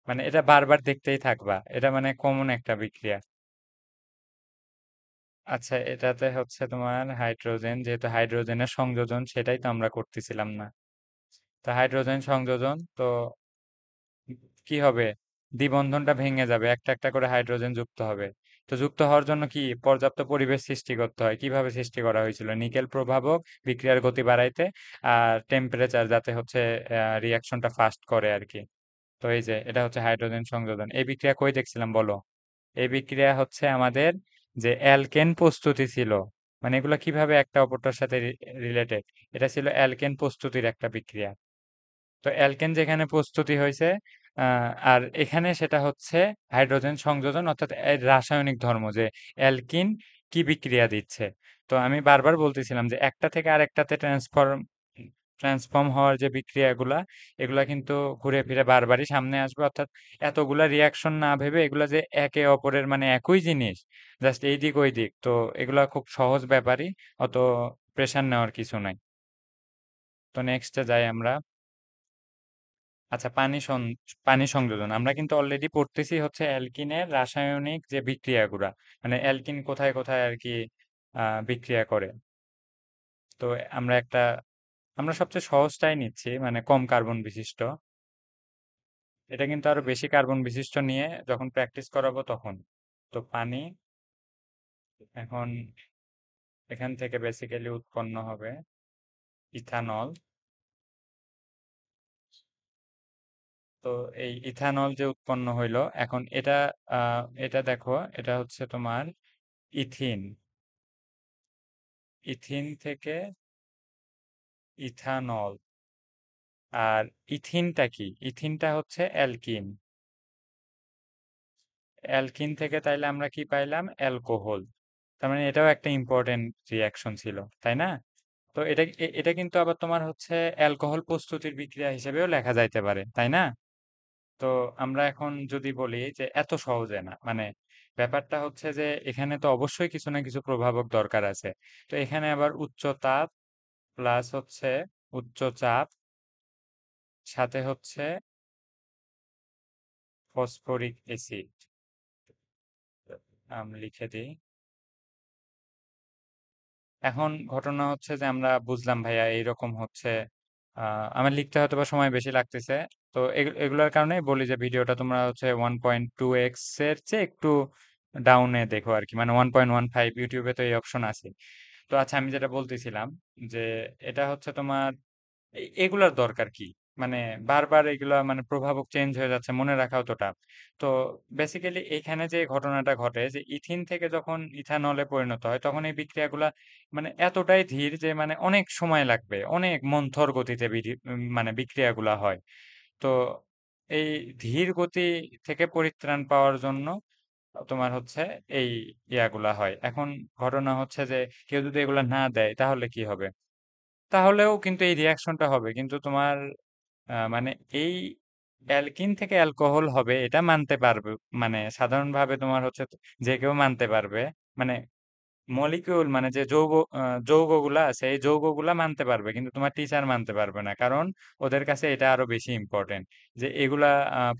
মানে এটা বারবার দেখতেই থাকবা, এটা মানে কমন একটা বিক্রিয়া। আচ্ছা, এটাতে হচ্ছে তোমার হাইড্রোজেন, যেহেতু হাইড্রোজেনের সংযোজন, সেটাই তো আমরা করতেছিলাম না। তো হাইড্রোজেন সংযোজন তো কি হবে, দ্বিবন্ধনটা ভেঙে যাবে, একটা একটা করে হাইড্রোজেন যুক্ত হবে। তো যুক্ত হওয়ার জন্য কি পর্যাপ্ত পরিবেশ সৃষ্টি করতে হয়। কিভাবে সৃষ্টি করা হয়েছিল? নিকেল প্রভাবক বিক্রিয়ার গতি বাড়াইতে আর টেম্পারেচার যাতে হচ্ছে রিয়াকশনটা ফাস্ট করে আর কি। তো এই যে এটা হচ্ছে হাইড্রোজেন সংযোজন। এই বিক্রিয়া কই দেখছিলাম বলো? এই বিক্রিয়া হচ্ছে আমাদের যে অ্যালকেন প্রস্তুতি ছিল, মানে এগুলো কিভাবে একটা অপরটার সাথে রিলেটেড, এটা ছিল অ্যালকেন প্রস্তুতির একটা বিক্রিয়া। তো অ্যালকেন যেখানে প্রস্তুতি হয়েছে, আর এখানে সেটা হচ্ছে হাইড্রোজেন সংযোজন, অর্থাৎ এর রাসায়নিক ধর্ম যে অ্যালকিন কি বিক্রিয়া দিচ্ছে। তো আমি বারবার বলতেছিলাম যে একটা থেকে আরেকটাতে ট্রান্সফর্ম হওয়ার যে বিক্রিয়াগুলা, এগুলা কিন্তু ঘুরে ফিরে বারবারই সামনে আসবে, অর্থাৎ এতগুলা রিয়াকশন না ভেবে এগুলা যে একে অপরের মানে একই জিনিস, জাস্ট এই দিক ওই দিক, তো এগুলা খুব সহজ ব্যাপারই, অত প্রেশার নেওয়ার কিছু নাই। তো নেক্সটে যাই আমরা। আচ্ছা, পানি সংযোজন আমরা কিন্তু অলরেডি পড়তেছি হচ্ছে অ্যালকিনের রাসায়নিক যে বিক্রিয়াগুলা, মানে অ্যালকিন কোথায় কোথায় আর কি বিক্রিয়া করে। তো আমরা একটা আমরা সবচেয়ে সহজটাই নিচ্ছি, মানে কম কার্বন বিশিষ্ট। এটা কিন্তু আরো বেশি কার্বন বিশিষ্ট নিয়ে যখন প্র্যাকটিস করাবো তখন। তো পানি এখন এখান থেকে বেসিক্যালি উৎপন্ন হবে ইথানল। তো এই ইথানল যে উৎপন্ন হইলো, এখন এটা দেখো, এটা হচ্ছে তোমার ইথিন। ইথিন থেকে ইথানল। আর ইথিনটা কি? ইথিনটা হচ্ছে অ্যালকিন। অ্যালকিন থেকে তাইলে আমরা কি পাইলাম? অ্যালকোহল। তার মানে এটাও একটা ইম্পর্টেন্ট রিয়াকশন ছিল, তাই না? তো এটা কিন্তু আবার তোমার হচ্ছে অ্যালকোহল প্রস্তুতির বিক্রিয়া হিসেবেও লেখা যাইতে পারে, তাই না? তো আমরা এখন যদি বলি যে এত সহজে না, মানে ব্যাপারটা হচ্ছে যে এখানে তো অবশ্যই কিছু না কিছু প্রভাবক দরকার আছে। তো এখানে আবার উচ্চ তাপ প্লাস হচ্ছে উচ্চ চাপ, সাথে হচ্ছে ফসফরিক অ্যাসিড। আমি লিখে দিই। এখন ঘটনা হচ্ছে যে আমরা বুঝলাম ভাইয়া এইরকম হচ্ছে, আমার লিখতে হয়তো বা সময় বেশি লাগতেছে। তো এগুলোর কারণে বলি যে ভিডিওটা তোমরা হচ্ছে 1.2x এর চেয়ে একটু ডাউনে দেখো আর কি, মানে 1.15, ইউটিউবে তো এই অপশন আছে। তো আচ্ছা, আমি যেটা বলতেছিলাম যে এটা হচ্ছে তোমার এগুলার দরকার কি, মানে বারবার এগুলা মানে প্রভাবক চেঞ্জ হয়ে যাচ্ছে, মনে রাখাও তো টাফ। তো বেসিক্যালি এখানে যে ঘটনাটা ঘটে যে ইথিন থেকে যখন ইথানলে পরিণত হয়, তখন এই বিক্রিয়াগুলা মানে এতটাই ধীর যে মানে অনেক সময় লাগবে, অনেক মন্থর গতিতে মানে বিক্রিয়াগুলা হয়। তো এই ধীর গতি থেকে পরিত্রাণ পাওয়ার জন্য তোমার হচ্ছে এই ইয়াগুলা হয়। এখন ঘটনা হচ্ছে যে কেউ যদি এগুলা না দেয় তাহলে কি হবে? তাহলেও কিন্তু এই রিয়াকশনটা হবে, কিন্তু তোমার মানে এই অ্যালকিন থেকে অ্যালকোহল হবে এটা মানতে পারবে, মানে সাধারণভাবে তোমার হচ্ছে যে কেউ মানতে পারবে, মানে মলিকিউল মানে যে যৌগগুলা আছে এই যৌগগুলা মানতে পারবে, কিন্তু তোমার টিচার মানতে পারবে না, কারণ ওদের কাছে এটা আরো বেশি ইম্পর্টেন্ট যে এগুলা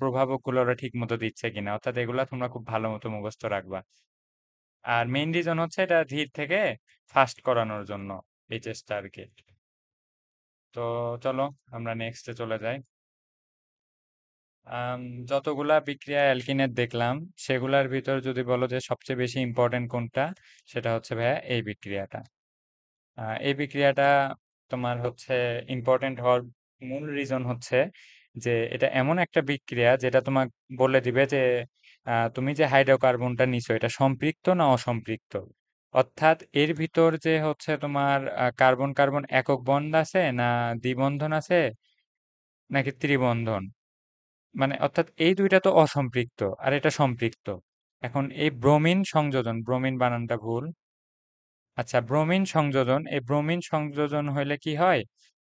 প্রভাবক গুলো ওরা ঠিক মতো দিচ্ছে কিনা, অর্থাৎ এগুলা তোমরা খুব ভালো মতো মুখস্থ রাখবা। আর মেইন রিজন হচ্ছে এটা ধীর থেকে ফাস্ট করানোর জন্য এই চেষ্টা আর কি। তো চলো আমরা নেক্সটে চলে যাই। আম, যতগুলা বিক্রিয়া অ্যালকিনের দেখলাম, সেগুলার ভিতর যদি বলো যে সবচেয়ে বেশি ইম্পর্টেন্ট কোনটা, সেটা হচ্ছে ভাইয়া এই বিক্রিয়াটা। এই বিক্রিয়াটা তোমার হচ্ছে ইম্পর্টেন্ট হওয়ার মূল রিজন হচ্ছে যে এটা এমন একটা বিক্রিয়া যেটা তোমাকে বলে দিবে যে তুমি যে হাইড্রোকার্বনটা নিছো এটা সম্পৃক্ত না অসম্পৃক্ত, অর্থাৎ এর ভিতর যে হচ্ছে তোমার কার্বন কার্বন একক বন্ড আছে না দ্বিবন্ধন আছে নাকি ত্রিবন্ধন, মানে অর্থাৎ এই দুইটা তো অসম্পৃক্ত আর এটা সম্পৃক্ত। এখন এই ব্রোমিন সংযোজন, ব্রোমিন বানানটা ভুল। আচ্ছা, ব্রোমিন সংযোজন, এই ব্রোমিন সংযোজন হইলে কি হয়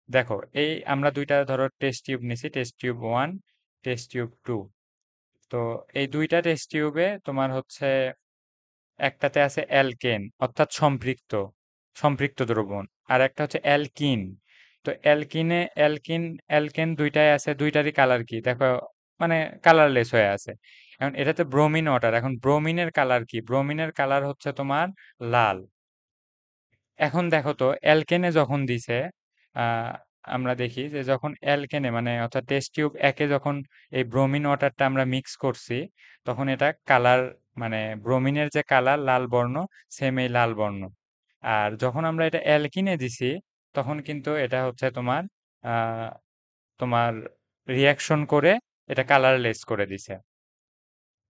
দেখো, এই আমরা দুইটা ধরো টেস্ট টিউব নিছি, টেস্ট টিউব 1, টেস্ট টিউব 2। তো এই দুইটা টেস্ট টিউবে তোমার হচ্ছে একটাতে আছে অ্যালকেন অর্থাৎ সম্পৃক্ত, সম্পৃক্ত দ্রবণ। আর একটা হচ্ছে অ্যালকিন। তো অ্যালকেন দুইটাই আছে, দুইটারই কালার কি দেখো, মানে কালারলেস হয়ে আছে। এখন এটাতে ব্রোমিন ওয়াটার, এখন ব্রোমিনের কালার কি? ব্রোমিনের কালার হচ্ছে তোমার লাল। এখন দেখো তো অ্যালকেনে যখন দিছে, আহ, আমরা দেখি যে যখন অ্যালকেনে মানে অর্থাৎ টেস্ট টিউব একে যখন এই ব্রোমিন ওয়াটারটা আমরা মিক্স করছি, তখন এটা কালার, মানে ব্রোমিনের যে কালার লাল বর্ণ, সেম এই লাল বর্ণ। আর যখন আমরা এটা অ্যালকিনে দিছি, তখন কিন্তু এটা হচ্ছে তোমার আহ, তোমার রিয়াকশন করে এটা কালারলেস করে দিছে।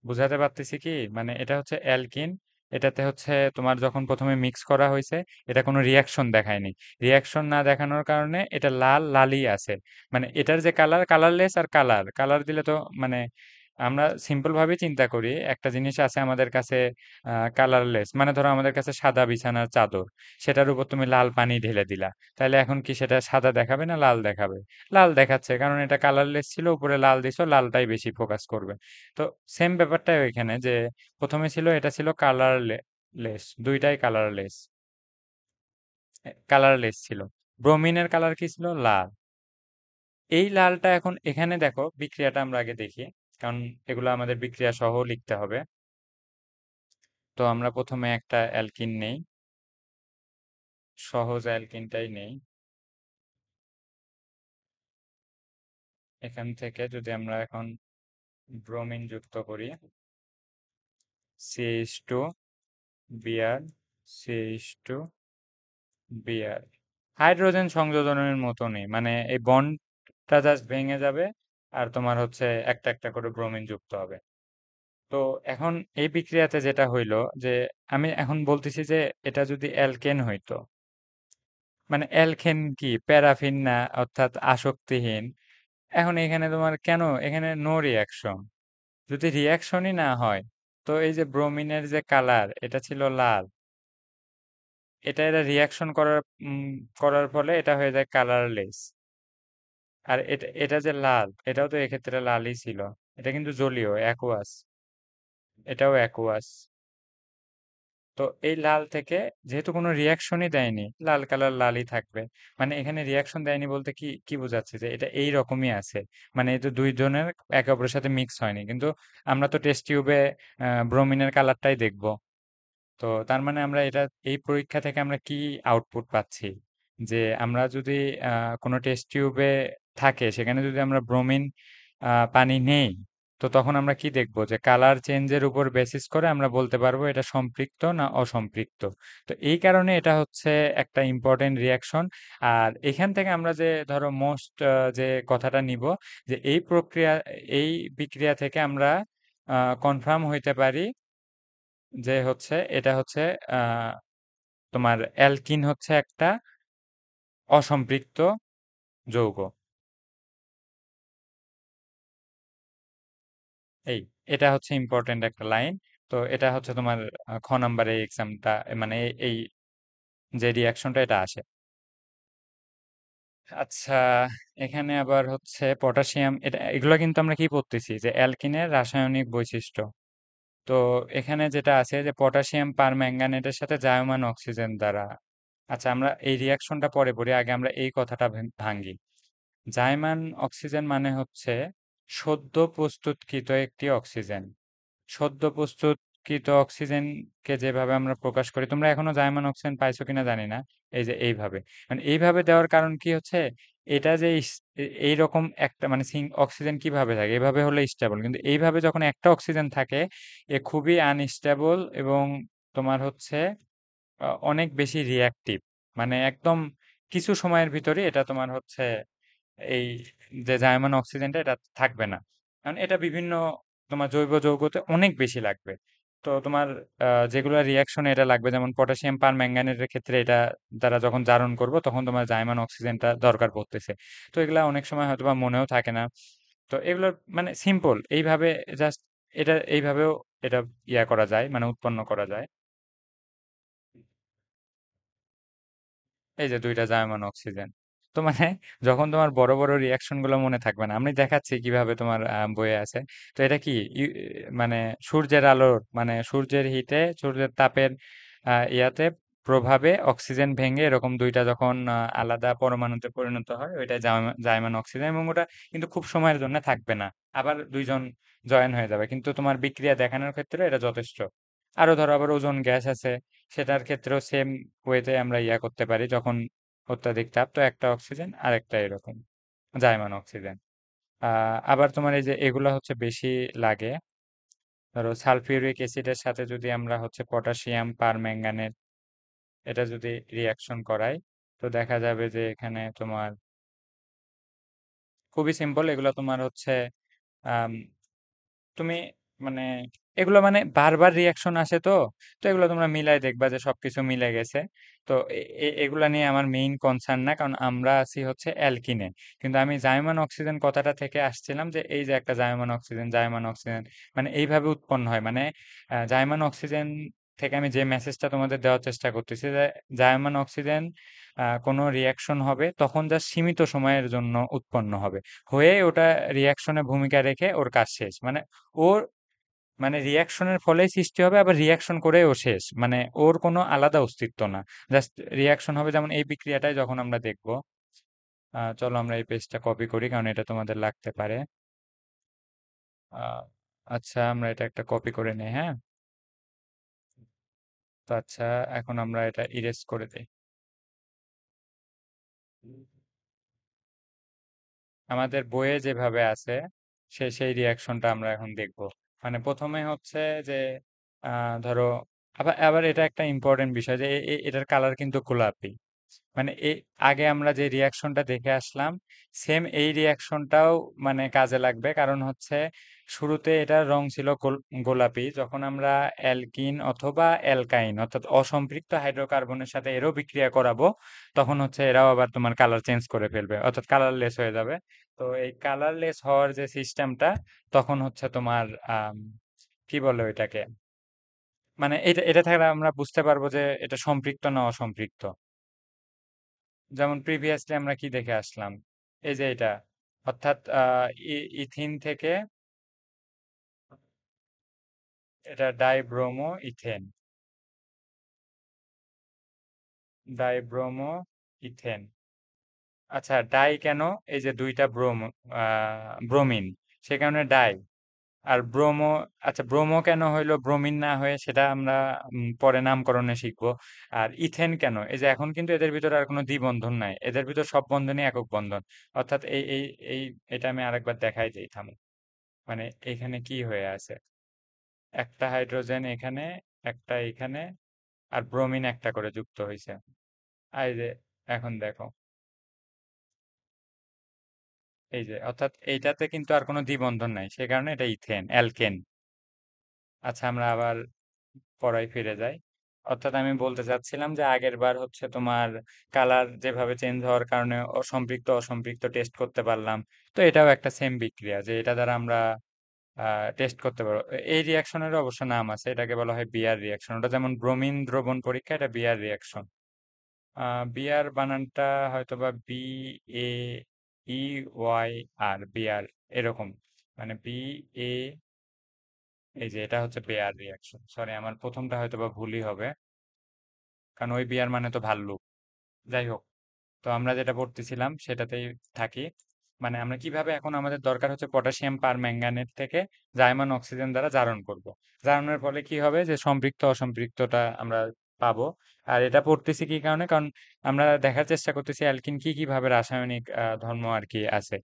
বুঝাতে পারতেছি কি? মানে এটা হচ্ছে অ্যালকিন, এটাতে হচ্ছে তোমার যখন প্রথমে মিক্স করা হয়েছে, এটা কোনো রিয়াকশন দেখায়নি। রিয়াকশন না দেখানোর কারণে এটা লাল লালই আছে। মানে এটার যে কালার, কালারলেস আর কালার কালার দিলে তো মানে আমরা সিম্পল ভাবে চিন্তা করি, একটা জিনিস আছে আমাদের কাছে কালারলেস, মানে ধরো আমাদের কাছে সাদা বিছানার চাদর, সেটার উপর তুমি লাল পানি ঢেলে দিলা, তাহলে এখন কি সেটা সাদা দেখাবে না লাল দেখাবে? লাল দেখাচ্ছে, কারণ এটা কালারলেস ছিল, উপরে লাল দিছো, লালটাই বেশি ফোকাস করবে। তো সেম ব্যাপারটাই ওইখানে, যে প্রথমে ছিল এটা ছিল কালারলেস, দুইটাই কালারলেস ছিল। ব্রোমিনের কালার কি ছিল? লাল। এই লালটা এখন এখানে দেখো, বিক্রিয়াটা আমরা আগে দেখি, কারণ এগুলো আমাদের বিক্রিয়া সহ লিখতে হবে। তো আমরা প্রথমে একটা অ্যালকিন নেই, সহজ অ্যালকিনটাই নেই। এখান থেকে যদি আমরা এখন ব্রোমিন যুক্ত করি, CH2 BR, CH2 BR, hydrogen সংযোজনের মতনই, মানে এই বন্ডটা জাস্ট ভেঙে যাবে, আর তোমার হচ্ছে একটা একটা করে ব্রোমিন যুক্ত হবে। তো এখন এই বিক্রিয়াতে যেটা হইলো, যে আমি এখন বলতেছি যে এটা যদি অ্যালকেন হইতো, মানে অ্যালকেন কি প্যারাফিন না, অর্থাৎ আসক্তিহীন। এখন এখানে তোমার কেন এখানে নো রিয়াকশন? যদি রিয়াকশনই না হয়, তো এই যে ব্রোমিনের যে কালার এটা ছিল লাল, এটা এরা রিয়াকশন করার ফলে এটা হয়ে যায় কালারলেস। আর এটা এটা যে লাল, এটাও তো এক্ষেত্রে লালই ছিল। এটা কিন্তু জলীয়, অ্যাকুয়াস, এটাও অ্যাকুয়াস। তো এই লাল থেকে, যেহেতু কোনো রিয়াকশনই দেয়নি, লাল কালার লালই থাকবে। মানে এখানে রিয়াকশন দেয়নি বলতে কি কি বোঝাচ্ছে, যে এটা এই রকমই আছে। মানে এই তো দুইজনের একে অপরের সাথে মিক্স হয়নি, কিন্তু আমরা তো টেস্ট টিউবে ব্রোমিনের কালারটাই দেখবো। তো তার মানে আমরা এটা, এই পরীক্ষা থেকে আমরা কি আউটপুট পাচ্ছি, যে আমরা যদি কোনো টেস্ট টিউবে থাকে, সেখানে যদি আমরা ব্রোমিন পানি নেই, তো তখন আমরা কি দেখব, যে কালার চেঞ্জের উপর বেসিস করে আমরা বলতে পারবো এটা সম্পৃক্ত না অসম্পৃক্ত। তো এই কারণে এটা হচ্ছে একটা ইম্পর্টেন্ট রিয়াকশন। আর এখান থেকে আমরা যে ধরো মোস্ট যে কথাটা নিব, যে এই বিক্রিয়া থেকে আমরা কনফার্ম হইতে পারি যে হচ্ছে এটা হচ্ছে আহ, তোমার অ্যালকিন হচ্ছে একটা অসম্পৃক্ত যৌগ। এই, এটা হচ্ছে ইম্পর্টেন্ট একটা লাইন। তো এটা হচ্ছে তোমার খ নাম্বারে এক্সামটা, মানে এই যে রিয়াকশনটা এটা আসে। আচ্ছা, এখানে আবার হচ্ছে পটাশিয়াম, এটা এগুলো কিন্তু আমরা কি পড়তেছি, যে অ্যালকিনের রাসায়নিক বৈশিষ্ট্য। তো এখানে যেটা আছে যে পটাশিয়াম পারম্যাঙ্গানেটের সাথে জায়মান অক্সিজেন দ্বারা, আচ্ছা আমরা এই রিয়াকশনটা পরে পড়ি, আগে আমরা এই কথাটা ভাঙি। জাইমান অক্সিজেন মানে হচ্ছে সদ্য প্রস্তুতকৃত একটি অক্সিজেন। সদ্য প্রস্তুতকৃত অক্সিজেনকে যেভাবে আমরা প্রকাশ করি, তোমরা এখনো জাইমান অক্সিজেন পাইছো কিনা জানি না, এই যে এইভাবে, মানে এইভাবে দেওয়ার কারণ কি হচ্ছে, এটা যে এইরকম একটা মানে অক্সিজেন কিভাবে থাকে, এভাবে হলে স্টেবল, কিন্তু এইভাবে যখন একটা অক্সিজেন থাকে, এ খুবই আনস্টেবল, এবং তোমার হচ্ছে অনেক বেশি রিঅ্যাক্টিভ। মানে একদম কিছু সময়ের ভিতরে এটা তোমার হচ্ছে এই যে জার্মান অক্সিজেনটা এটা থাকবে না, কারণ এটা বিভিন্ন তোমার জৈব যৌগতে অনেক বেশি লাগবে। তো তোমার যেগুলো রিয়াকশনে এটা লাগবে, যেমন পটাশিয়াম পার ম্যাঙ্গানেটের ক্ষেত্রে এটা দ্বারা যখন জারণ করব, তখন তোমার জাইমান অক্সিজেনটা দরকার পড়তেছে। তো এগুলা অনেক সময় হয়তো বা মনেও থাকে না। তো এগুলো মানে সিম্পল এইভাবে, জাস্ট এটা এইভাবেও এটা ইয়া করা যায়, মানে উৎপন্ন করা যায়। এই যে দুইটা জার্মান অক্সিজেন। তো মানে যখন তোমার বড় বড় রিয়াকশন গুলো মনে থাকবে না, আমি দেখাচ্ছি কিভাবে তোমার বইয়ে আছে। তো এটা কি মানে সূর্যের আলোর, মানে সূর্যের হিটে, সূর্যের তাপের ইয়াতে প্রভাবে অক্সিজেন ভেঙে এরকম দুইটা যখন আলাদা পরমাণুতে পরিণত হয় ওইটা জাইমান অক্সিজেন, এবং ওটা কিন্তু খুব সময়ের জন্য থাকবে না, আবার দুইজন জয়েন হয়ে যাবে, কিন্তু তোমার বিক্রিয়া দেখানোর ক্ষেত্রে এটা যথেষ্ট। আরো ধরো আবার ওজোন গ্যাস আছে, সেটার ক্ষেত্রেও সেম ওয়েতে আমরা ইয়া করতে পারি, যখন অত্যাধিক তাপ, তো একটা অক্সিজেন আর একটা এরকম জাইমান অক্সিজেন। আবার তোমার এই যে এগুলা হচ্ছে বেশি লাগে, ধরো সালফিউরিক অ্যাসিডের সাথে যদি আমরা হচ্ছে পটাশিয়াম পার ম্যাঙ্গানেট এটা যদি রিয়াকশন করাই, তো দেখা যাবে যে এখানে তোমার খুবই সিম্পল, এগুলো তোমার হচ্ছে আম, তুমি মানে এগুলো মানে বারবার রিয়াকশন আসে, তো তো এগুলো তোমরা মিলাই দেখবা যে সবকিছু মিলে গেছে। তো এগুলা নিয়ে আমার মেইন কনসার্ন না, কারণ আমরা আছি হচ্ছে অ্যালকিনে। কিন্তু আমি জাইমান অক্সিজেন কথাটা থেকে আসছিলাম যে এই যে একটা জাইমান অক্সিজেন, জাইমান অক্সিজেন মানে এইভাবে উৎপন্ন হয়, মানে জাইমান অক্সিজেন থেকে আমি যে মেসেজটা তোমাদের দেওয়ার চেষ্টা করতেছি যে জাইমান অক্সিজেন কোনো রিয়াকশন হবে তখন যা সীমিত সময়ের জন্য উৎপন্ন হবে, হয়ে ওটা রিয়াকশনে ভূমিকা রেখে ওর কাজ শেষ, মানে ওর মানে রিয়াকশনের ফলেই সৃষ্টি হবে, আবার রিয়াকশন করেও শেষ, মানে ওর কোনো আলাদা অস্তিত্ব না, জাস্ট রিয়াকশন হবে। যেমন এই বিক্রিয়াটাই যখন আমরা দেখব, চলো আমরা এই পেজটা কপি করি কারণ এটা তোমাদের লাগতে পারে। আহ, আচ্ছা আমরা এটা একটা কপি করে নিই, হ্যাঁ। তো আচ্ছা, এখন আমরা এটা ইরেজ করে দিই। আমাদের বইয়ে যেভাবে আছে সেই রিয়াকশনটা আমরা এখন দেখব। মানে প্রথমে হচ্ছে যে ধরো, আবার আবার এটা একটা ইম্পর্টেন্ট বিষয় যে এটার কালার কিন্তু গোলাপি, মানে এই আগে আমরা যে রিয়াকশনটা দেখে আসলাম সেম এই রিয়াকশনটাও মানে কাজে লাগবে, কারণ হচ্ছে শুরুতে এটার রং ছিল গোলাপি, যখন আমরা অ্যালকিন অথবা অ্যালকাইন অর্থাৎ অসম্পৃক্ত হাইড্রোকার্বনের সাথে এরও বিক্রিয়া করাবো, তখন হচ্ছে এরাও আবার তোমার কালার চেঞ্জ করে ফেলবে, অর্থাৎ কালারলেস হয়ে যাবে। তো এই কালারলেস হওয়ার যে সিস্টেমটা, তখন হচ্ছে তোমার আম, কি বলে ওইটাকে, মানে এটা এটা থাকলে আমরা বুঝতে পারবো যে এটা সম্পৃক্ত না অসম্পৃক্ত। যেমন প্রিভিয়াসলি আমরা কি দেখে আসলাম, এই যে এটা, অর্থাৎ ইথিন থেকে এটা ডাইব্রোমো ইথেন, ডাইব্রোমো ইথেন। আচ্ছা ডাই কেন, এই যে দুইটা ব্রোমিন, সে কারণে ডাই। আর ব্রোমো, আচ্ছা ব্রোমো কেন হইলো ব্রোমিন না হয়ে, সেটা আমরা পরে নামকরণে শিখবো। আর ইথেন কেন, এই যে এখন কিন্তু এদের ভিতরে আর কোনো দ্বিবন্ধন নাই, এদের ভিতর সব বন্ধনই একক বন্ধন, অর্থাৎ এই এটা আমি আরেকবার দেখাই দিই, থামো। মানে এখানে কি হয়ে আছে, একটা হাইড্রোজেন এখানে, একটা এখানে, আর ব্রোমিন একটা করে যুক্ত হয়েছে। এই যে এখন দেখো, এই যে অর্থাৎ এইটাতে কিন্তু আর কোনো দ্বিবন্ধন নাই, সে কারণে এটা ইথেন অ্যালকেন। আচ্ছা আমরা আবার পড়ায় ফিরে যাই। অর্থাৎ আমি বলতে চাচ্ছিলাম যে আগের বার হচ্ছে তোমার কালার যেভাবে চেঞ্জ হওয়ার কারণে অসম্পৃক্ত অসম্পৃক্ত টেস্ট করতে পারলাম, তো এটাও একটা সেম বিক্রিয়া যে এটা দ্বারা আমরা টেস্ট করতে পারো। এই রিয়াকশনের অবশ্য নাম আছে, এটাকে বলা হয় বিয়ার রিয়াকশন। ওটা যেমন ব্রোমিন দ্রবণ পরীক্ষা, এটা বিয়ার রিয়াকশন। বিয়ার বানানটা হয়তোবা এ ই ওয়াই আর বিয়ার এরকম, মানে এ, এই যে এটা হচ্ছে বেয়ার রিয়াকশন, সরি আমার প্রথমটা হয়তোবা ভুলই হবে, কারণ ওই বিয়ার মানে তো ভাল্লুক। যাই হোক, তো আমরা যেটা পড়তেছিলাম সেটাতেই থাকি। মানে আমরা কিভাবে, এখন আমাদের দরকার হচ্ছে পটাশিয়াম পার ম্যাঙ্গানেট থেকে জাইমান অক্সিজেন দ্বারা জারণ করব। জারণের ফলে কি হবে যে সম্পৃক্ত অসম্পৃক্তটা আমরা পাবো। আর এটা পড়তেছি কি কারণে, কারণ আমরা দেখার চেষ্টা করতেছি অ্যালকিন কি কিভাবে রাসায়নিক ধর্ম আর কি আছে।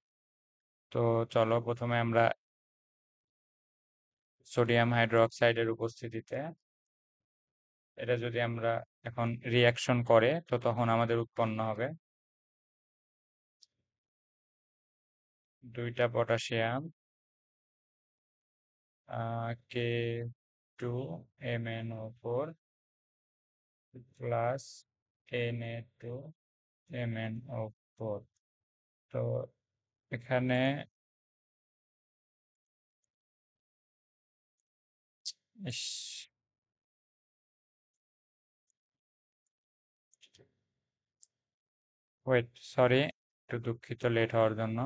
তো চলো প্রথমে আমরা সোডিয়াম হাইড্রোক্সাইডের উপস্থিতিতে এটা যদি আমরা এখন রিয়াকশন করে, তো তখন আমাদের উৎপন্ন হবে দুইটা পটাশিয়াম, কে টু MnO4 প্লাস Na2MnO4। তো এখানে ইস, ওয়েট, সরি, একটু দুঃখিত লেট হওয়ার জন্য।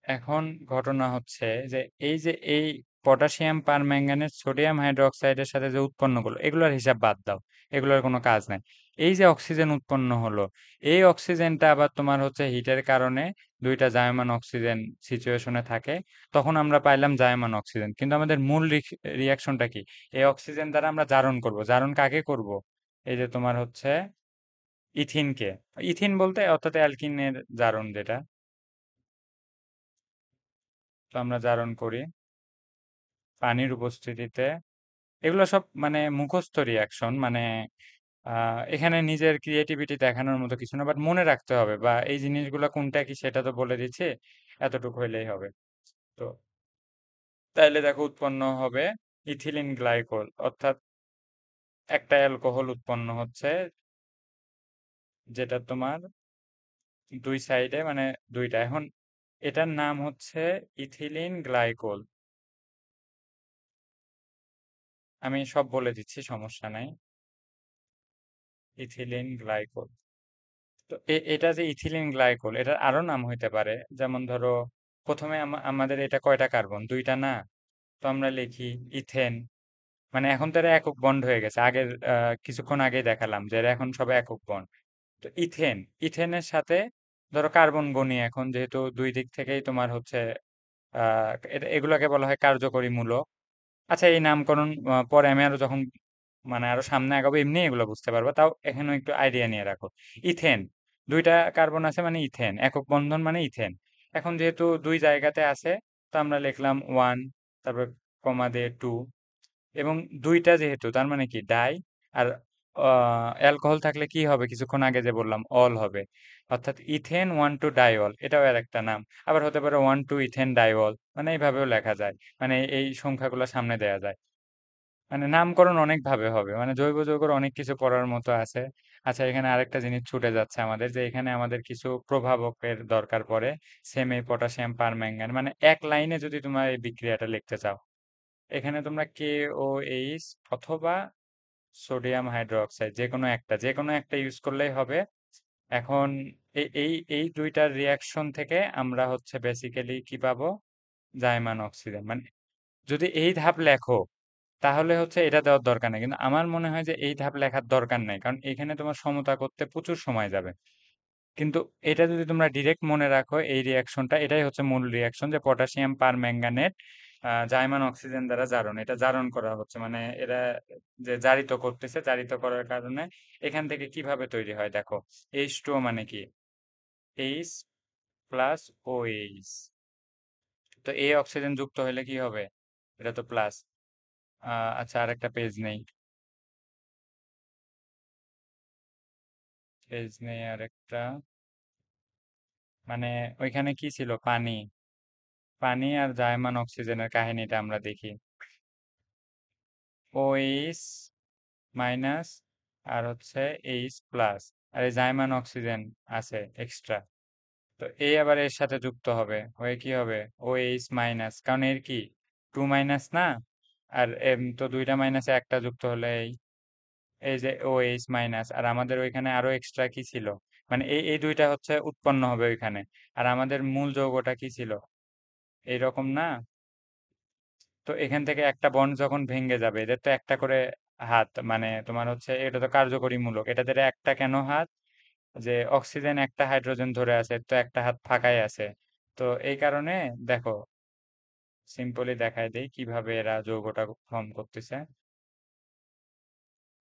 এখন ঘটনা হচ্ছে যে এই যে এই পটাশিয়াম পারম্যাঙ্গানেট সোডিয়াম হাইড্রোক্সাইডের সাথে যে উৎপন্ন করলো এগুলোর হিসাব বাদ দাও, এগুলোর কোনো কাজ নাই। এই যে অক্সিজেন উৎপন্ন হলো, এই অক্সিজেনটা আবার তোমার হচ্ছে হিটের কারণে দুইটা জায়মান অক্সিজেন সিচুয়েশনে থাকে, তখন আমরা পাইলাম জায়মান অক্সিজেন। কিন্তু আমাদের মূল রিয়াকশনটা কি? এই অক্সিজেন দ্বারা আমরা জারণ করব। জারণ কাকে করব? এই যে তোমার হচ্ছে ইথিনকে। ইথিন বলতে অর্থাৎ অ্যালকিনের জারণ যেটা, তো আমরা জারণ করি পানির উপস্থিতিতে। এগুলো সব মানে মুখস্থ রিয়াকশন, মানে এখানে নিজের ক্রিয়েটিভিটি দেখানোর মতো কিছু না, বাট মনে রাখতে হবে, বা এই জিনিসগুলো কোনটা কি সেটা তো বলে দিচ্ছে, এতটুকু হইলেই হবে। তো তাইলে দেখো উৎপন্ন হবে ইথিলিন গ্লাইকল, অর্থাৎ একটা অ্যালকোহল উৎপন্ন হচ্ছে, যেটা তোমার দুই সাইডে মানে দুইটা। এখন এটার নাম হচ্ছে ইথিলিন গ্লাইকল। আমি সব বলে দিচ্ছি, সমস্যা নাই। Ethylene glycol. তো এটা যে ইথিলিন গ্লাইকল, এটার আরো নাম হইতে পারে। যেমন ধরো, প্রথমে আমাদের এটা কয়টা কার্বন? দুইটা না? তো আমরা লিখি ইথেন। মানে এখন তো এরা একক বন্ড হয়ে গেছে। আগের কিছুক্ষণ আগেই দেখালাম যে এরা এখন সবাই একক বন্ড। তো ইথেন, ইথেনের সাথে ধরো কার্বন গণি, এখন যেহেতু দুই দিক থেকেই তোমার হচ্ছে এগুলাকে বলা হয় কার্যকরী মূলক। আচ্ছা, এই নামকরণ পরে আমি আরো যখন মানে আরো সামনে আগাবো এমনি এগুলো বুঝতে পারবো, তাও এখানেও একটু আইডিয়া নিয়ে রাখো। ইথেন, দুইটা কার্বন আছে মানে ইথেন, একক বন্ধন মানে ইথেন। এখন যেহেতু দুই জায়গাতে আছে, তো আমরা লিখলাম ওয়ান, তারপর কমা দিয়ে টু। এবং দুইটা যেহেতু, তার মানে কি ডাই। আর অ্যালকোহল থাকলে কি হবে? কিছুক্ষণ আগে যে বললাম অল হবে, অর্থাৎ ইথেন ওয়ান টু ডাইঅল, এটাও এর একটা নাম। আবার হতে পারে ওয়ান টু ইথেন ডাইঅল, মানে এইভাবেও লেখা যায়। মানে এই সংখ্যাগুলো সামনে দেয়া যায়। মানে নামকরণ অনেক ভাবে হবে, মানে জৈব যৌগের অনেক কিছু পড়ার মতো আছে। আচ্ছা, এখানে আরেকটা জিনিস ছুটে যাচ্ছে আমাদের, যে এখানে আমাদের কিছু প্রভাবকের দরকার পড়ে। সেম এই পটাশিয়াম পারম্যাঙ্গান, মানে এক লাইনে যদি তোমরা এই বিক্রিয়াটা লিখতে চাও, এখানে তোমরা KOH অথবা সোডিয়াম হাইড্রোক্সাইড যে কোনো একটা ইউজ করলেই হবে। এখন এই দুইটার রিয়াকশন থেকে আমরা হচ্ছে বেসিক্যালি কি পাবো? জাইমান অক্সিজেন। মানে যদি এই ধাপ লেখো, তাহলে হচ্ছে এটা দেওয়ার দরকার নেই, কিন্তু আমার মনে হয় যে এই ধাপ লেখার দরকার নেই, কারণ এখানে তোমার সমতা করতে প্রচুর সময় যাবে। কিন্তু এটা যদি তোমরা ডিরেক্ট মনে রাখো, এই রিয়াকশনটা, এটাই হচ্ছে মূল রিয়াকশন, যে পটাশিয়াম পারম্যাঙ্গানেট জাইমান অক্সিজেন দ্বারা জারণ, এটা জারণ করা হচ্ছে, মানে এরা যে জারিত করতেছে, জারিত করার কারণে এখান থেকে কিভাবে তৈরি হয় দেখো। H2O মানে কি? H plus OH। তো এই অক্সিজেন যুক্ত হলে কি হবে? এটা তো প্লাস। আচ্ছা, আরেকটা পেজ নেই আরেকটা। মানে ওইখানে কি ছিল? পানি। পানি আর জায়মান অক্সিজেনের কাহিনীটা আমরা দেখি। OH মাইনাস আর হচ্ছে H প্লাস, আর এই জাইমান অক্সিজেন আছে এক্সট্রা। তো এই আবার এর সাথে যুক্ত হবে, হয়ে কি হবে? OH মাইনাস, কারণ এর কি টু মাইনাস না? আর তো দুইটা মাইনাসে একটা যুক্ত হলে এই যে OH মাইনাস, আর আমাদের ওইখানে আরো এক্সট্রা কি ছিল? মানে এই দুইটা হচ্ছে উৎপন্ন হবে ওইখানে। আর আমাদের মূল যৌগটা কি ছিল? এইরকম না? তো এখান থেকে একটা বন্ড যখন ভেঙে যাবে, এদের তো একটা করে হাত, মানে তোমার হচ্ছে এটা তো কার্যকরী মূলক, এটাদের একটা কেন হাত? যে অক্সিজেন একটা হাইড্রোজেন ধরে আছে, তো একটা হাত ফাঁকাই আছে। তো এই কারণে দেখো, সিম্পলি দেখায় দেই কিভাবে এরা যৌগটা ফর্ম করতেছে।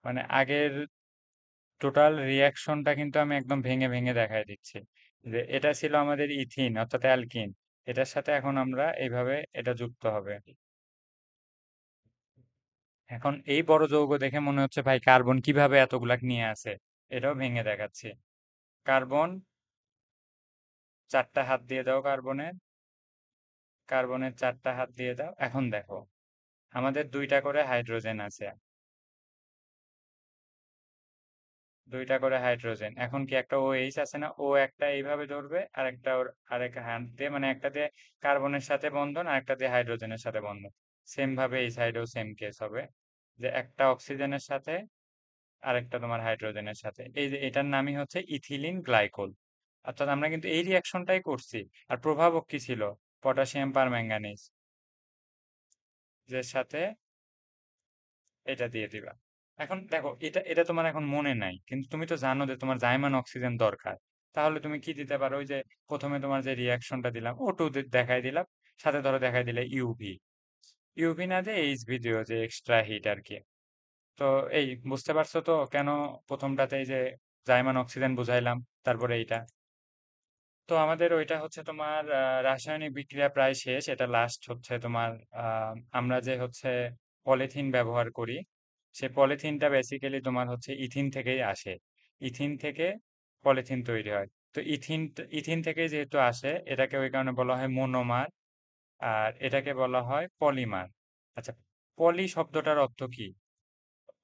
মানে আগের টোটাল রিয়াকশনটা কিন্তু আমি একদম ভেঙে ভেঙে দেখায় দিচ্ছি, যে এটা ছিল আমাদের ইথিন অর্থাৎ অ্যালকিন, এটার সাথে এখন আমরা এইভাবে এটা যুক্ত হবে। এখন এই বড় যৌগ দেখে মনে হচ্ছে ভাই কার্বন কিভাবে এতগুলা নিয়ে আসে, এটাও ভেঙে দেখাচ্ছি। কার্বন, চারটা হাত দিয়ে দাও কার্বনের। কার্বনের চারটা হাত দিয়ে দাও। এখন দেখো, আমাদের দুইটা করে হাইড্রোজেন আছে। দুইটা করে হাইড্রোজেন, এখন কি একটা OH আছে না? ও একটা এইভাবে ধরবে, আর একটা ওর আরেক হাত দিয়ে, মানে একটা দিয়ে কার্বনের সাথে বন্ধন, আর একটা দিয়ে হাইড্রোজেনের সাথে বন্ধন। সেম ভাবে এই সাইডেও সেম কেস হবে, যে একটা অক্সিজেনের সাথে আরেকটা তোমার হাইড্রোজেনের সাথে। এই যে এটার নামই হচ্ছে ইথিলিন গ্লাইকোল। অর্থাৎ আমরা কিন্তু এই রিয়াকশনটাই করছি। আর প্রভাবক কি ছিল? পটাশিয়াম পারম্যাঙ্গানিজ। যে সাথে এটা দিয়ে দিবা। এখন দেখো এটা এটা তোমার এখন মনে নাই, কিন্তু তুমি তো জানো যে তোমার জাইমান অক্সিজেন দরকার। তাহলে তুমি কি দিতে পারো, ওই যে প্রথমে তোমার যে রিয়াকশনটা দিলাম O2 দেখাই দিলাম, সাথে ধরো দেখাই দিলে ইউভি। ইউভি না দিয়ে এইচভি দিও, যে এক্সট্রা হিট আর কি। তো এই বুঝতে পারছো তো কেন প্রথমটাতে এই যে জাইমান অক্সিজেন বুঝাইলাম, তারপরে এইটা। তো আমাদের ওইটা হচ্ছে তোমার রাসায়নিক বিক্রিয়া প্রায় শেষ। এটা লাস্ট হচ্ছে তোমার আমরা যে হচ্ছে পলিথিন ব্যবহার করি, সে পলিথিনটা বেসিক্যালি তোমার হচ্ছে ইথিন থেকেই আসে। ইথিন থেকে পলিথিন তৈরি হয়। তো ইথিন ইথিন থেকেই যেহেতু আসে, এটাকে ওই কারণে বলা হয় মোনোমার, আর এটাকে বলা হয় পলিমার। আচ্ছা, পলি শব্দটার অর্থ কি?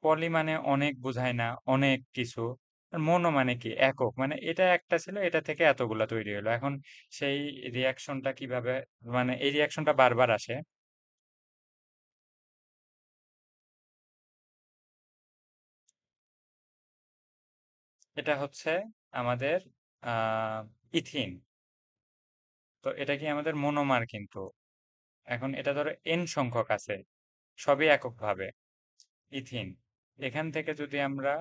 পলি মানে অনেক বোঝায় না, অনেক কিছু। আর মনো মানে কি? একক। মানে এটা একটা ছিল, এটা থেকে এতগুলা তৈরি হলো। এখন সেই রিয়াকশনটা কিভাবে, মানে এই রিয়াকশনটা বারবার আসে। এটা হচ্ছে আমাদের আহ ইথিন। তো এটা কি আমাদের মনোমার কিন্তু। এখন এটা ধরো এন সংখ্যক আছে, সবই এককভাবে। ইথিন, এখান থেকে যদি আমরা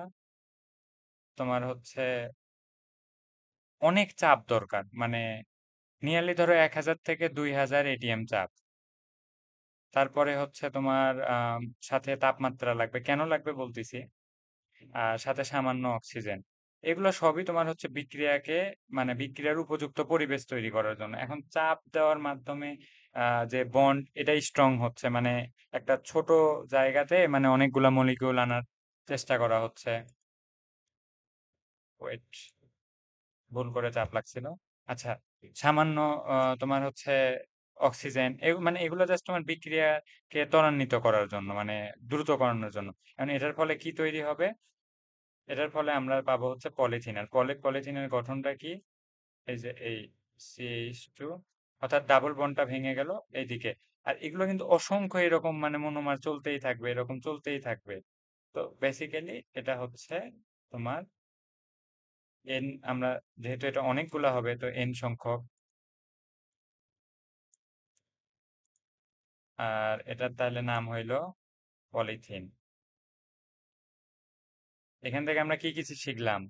তোমার হচ্ছে অনেক চাপ দরকার, মানে নিয়ারলি ধরো 1000 থেকে 2000 এটিএম চাপ। তারপরে হচ্ছে তোমার সাথে তাপমাত্রা লাগবে। কেন লাগবে বলতেছি, আর সাথে সামান্য অক্সিজেন। এগুলো সবই তোমার হচ্ছে বিক্রিয়াকে, মানে বিক্রিয়ার উপযুক্ত পরিবেশ তৈরি করার জন্য। এখন চাপ দেওয়ার মাধ্যমে যে বন্ড, এটাই স্ট্রং হচ্ছে, মানে একটা ছোট জায়গাতে মানে অনেকগুলা মলিকিউল আনার চেষ্টা করা হচ্ছে। ওয়েট, ভুল করে চাপ লাগছিল। আচ্ছা, সামান্য তোমার হচ্ছে অক্সিজেন, মানে এগুলো জাস্ট তোমার বিক্রিয়াকে ত্বরান্বিত করার জন্য, মানে দ্রুত করানোর জন্য। এখন এটার ফলে কি তৈরি হবে? এটার ফলে আমরা পাবো হচ্ছে পলিথিন। আর পলিথিনের গঠনটা কি? এই যে এই CH2, অর্থাৎ ডাবল বন্ডটা ভেঙে গেল এইদিকে। আর এগুলো কিন্তু অসংখ্য এরকম, মানে মনোমার চলতেই থাকবে, এরকম চলতেই থাকবে। তো বেসিক্যালি এটা হচ্ছে তোমার এন, আমরা যেহেতু এটা অনেকগুলা হবে তো এন সংখ্যক। আর এটার তাহলে নাম হইলো পলিথিন। এখান থেকে আমরা কি কিছু শিখলাম?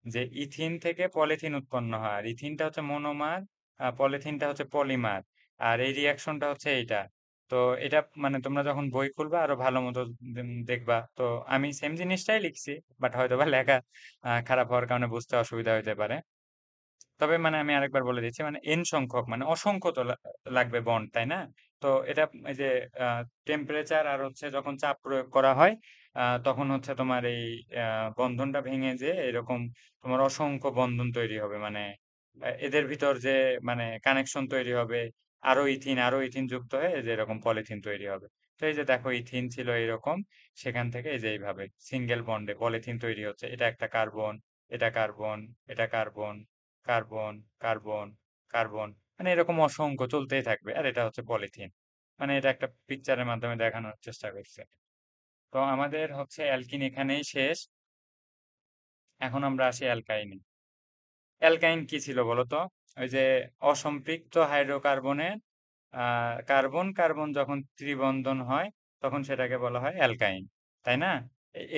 যে ইথিন থেকে পলিথিন উৎপন্ন হয়, আর ইথিনটা হচ্ছে মনোমার, আর পলিথিনটা হচ্ছে পলিমার। আর এই রিয়াকশনটা হচ্ছে এইটা। তো এটা মানে তোমরা যখন বই খুলবা আরো ভালো মতো দেখবা। তো আমি সেম জিনিসটাই লিখছি, বাট হয়তো বা লেখা খারাপ হওয়ার কারণে বুঝতে অসুবিধা হতে পারে। তবে মানে আমি আরেকবার বলে দিচ্ছি, মানে এন সংখ্যক মানে অসংখ্য তো লাগবে বন্ড, তাই না? তো এটা এই যে টেম্পারেচার আর হচ্ছে যখন চাপ প্রয়োগ করা হয়, তখন হচ্ছে তোমার এই বন্ধনটা ভেঙে যে এরকম তোমার অসংখ্য বন্ধন তৈরি হবে, মানে এদের ভিতর যে মানে কানেকশন তৈরি হবে, আরো ইথিন যুক্ত হয়ে এই যে এরকম পলিথিন তৈরি হবে। তো এই যে দেখো ইথিন ছিল এরকম, সেখান থেকে এই যে এইভাবে সিঙ্গেল বন্ডে পলিথিন তৈরি হচ্ছে। এটা একটা কার্বন, এটা কার্বন, এটা কার্বন, কার্বন, কার্বন, কার্বন, মানে এরকম অসংখ্য চলতেই থাকবে। আর এটা হচ্ছে পলিথিন। মানে এটা একটা পিকচারের মাধ্যমে দেখানোর চেষ্টা করছে। তো আমাদের হচ্ছে অ্যালকিন এখানেই শেষ। এখন আমরা আসি অ্যালকাইনে। অ্যালকাইন কি ছিল বলতো? ওই যে অসম্পৃক্ত হাইড্রোকার্বনের কার্বন কার্বন যখন ত্রিবন্ধন হয়, তখন সেটাকে বলা হয় অ্যালকাইন, তাই না?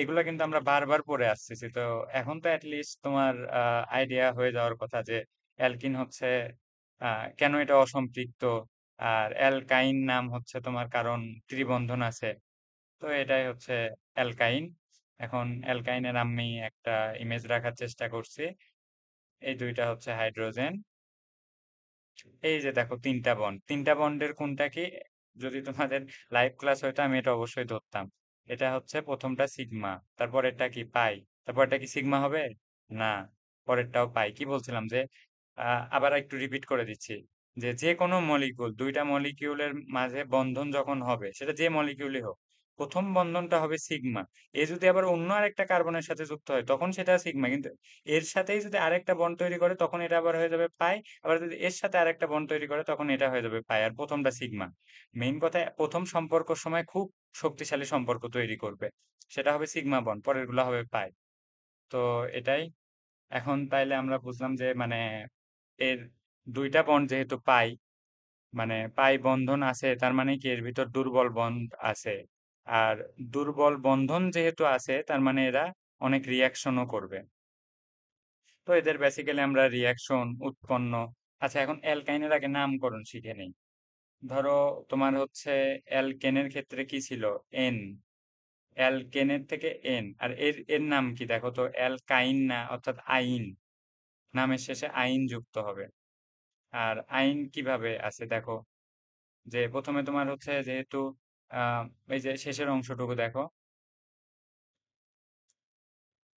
এগুলা কিন্তু আমরা বারবার পড়ে আসতেছি। তো এখন তো অ্যাটলিস্ট তোমার আইডিয়া হয়ে যাওয়ার কথা যে অ্যালকিন হচ্ছে কেন এটা অসম্পৃক্ত, আর অ্যালকাইন নাম হচ্ছে তোমার কারণ ত্রিবন্ধন আছে। তো এটাই হচ্ছে অ্যালকাইন। এখন অ্যালকাইনের আমি একটা ইমেজ রাখার চেষ্টা করছি। এই দুইটা হচ্ছে হাইড্রোজেন। এই যে দেখো তিনটা বন্ড, তিনটা বন্ডের কোনটা কি? যদি তোমাদের লাইভ ক্লাস হয়তো আমি এটা অবশ্যই ধরতাম। এটা হচ্ছে প্রথমটা সিগমা, তারপর এটা কি পাই, তারপর এটা কি সিগমা হবে? না, পরেরটাও পাই। কি বলছিলাম যে আবার একটু রিপিট করে দিচ্ছি, যে যে কোনো মলিকিউল, দুইটা মলিকিউলের মাঝে বন্ধন যখন হবে, সেটা যে মলিকিউলই হোক, প্রথম বন্ধনটা হবে সিগমা। এ যদি আবার অন্য আরেকটা কার্বনের সাথে যুক্ত হয় তখন সেটা সিগমা, কিন্তু এর সাথেই যদি আরেকটা বন্ড তৈরি করে তখন এটা আবার হয়ে যাবে পাই। আবার যদি এর সাথে আরেকটা বন্ড তৈরি করে তখন এটা হয়ে যাবে পাই, আর প্রথমটা সিগমা। মেইন কথা, প্রথম সম্পর্কের সময় খুব শক্তিশালী সম্পর্ক তৈরি করবে, সেটা হবে সিগমা বন্ড, পরেরগুলো হবে পাই। তো এটাই। এখন তাইলে আমরা বুঝলাম যে মানে এর দুইটা বন্ড যেহেতু পাই, মানে পাই বন্ধন আছে, তার মানে কি এর ভিতর দুর্বল বন্ড আছে। আর দুর্বল বন্ধন যেহেতু আছে, তার মানে এরা অনেক রিয়াকশনও করবে। তো এদের বেসিক্যালি আমরা রিয়াকশন উৎপন্ন। আচ্ছা, এখন অ্যালকাইনের আগে নামকরণ শিখে নেই। ধরো তোমার হচ্ছে অ্যালকেনের ক্ষেত্রে কি ছিল? এন। অ্যালকেনের থেকে এন, আর এর এর নাম কি দেখো তো? অ্যালকাইন না, অর্থাৎ আইন। নামের শেষে আইন যুক্ত হবে। আর আইন কিভাবে আছে দেখো, যে প্রথমে তোমার হচ্ছে যেহেতু আহ এই যে শেষের অংশটুকু দেখো,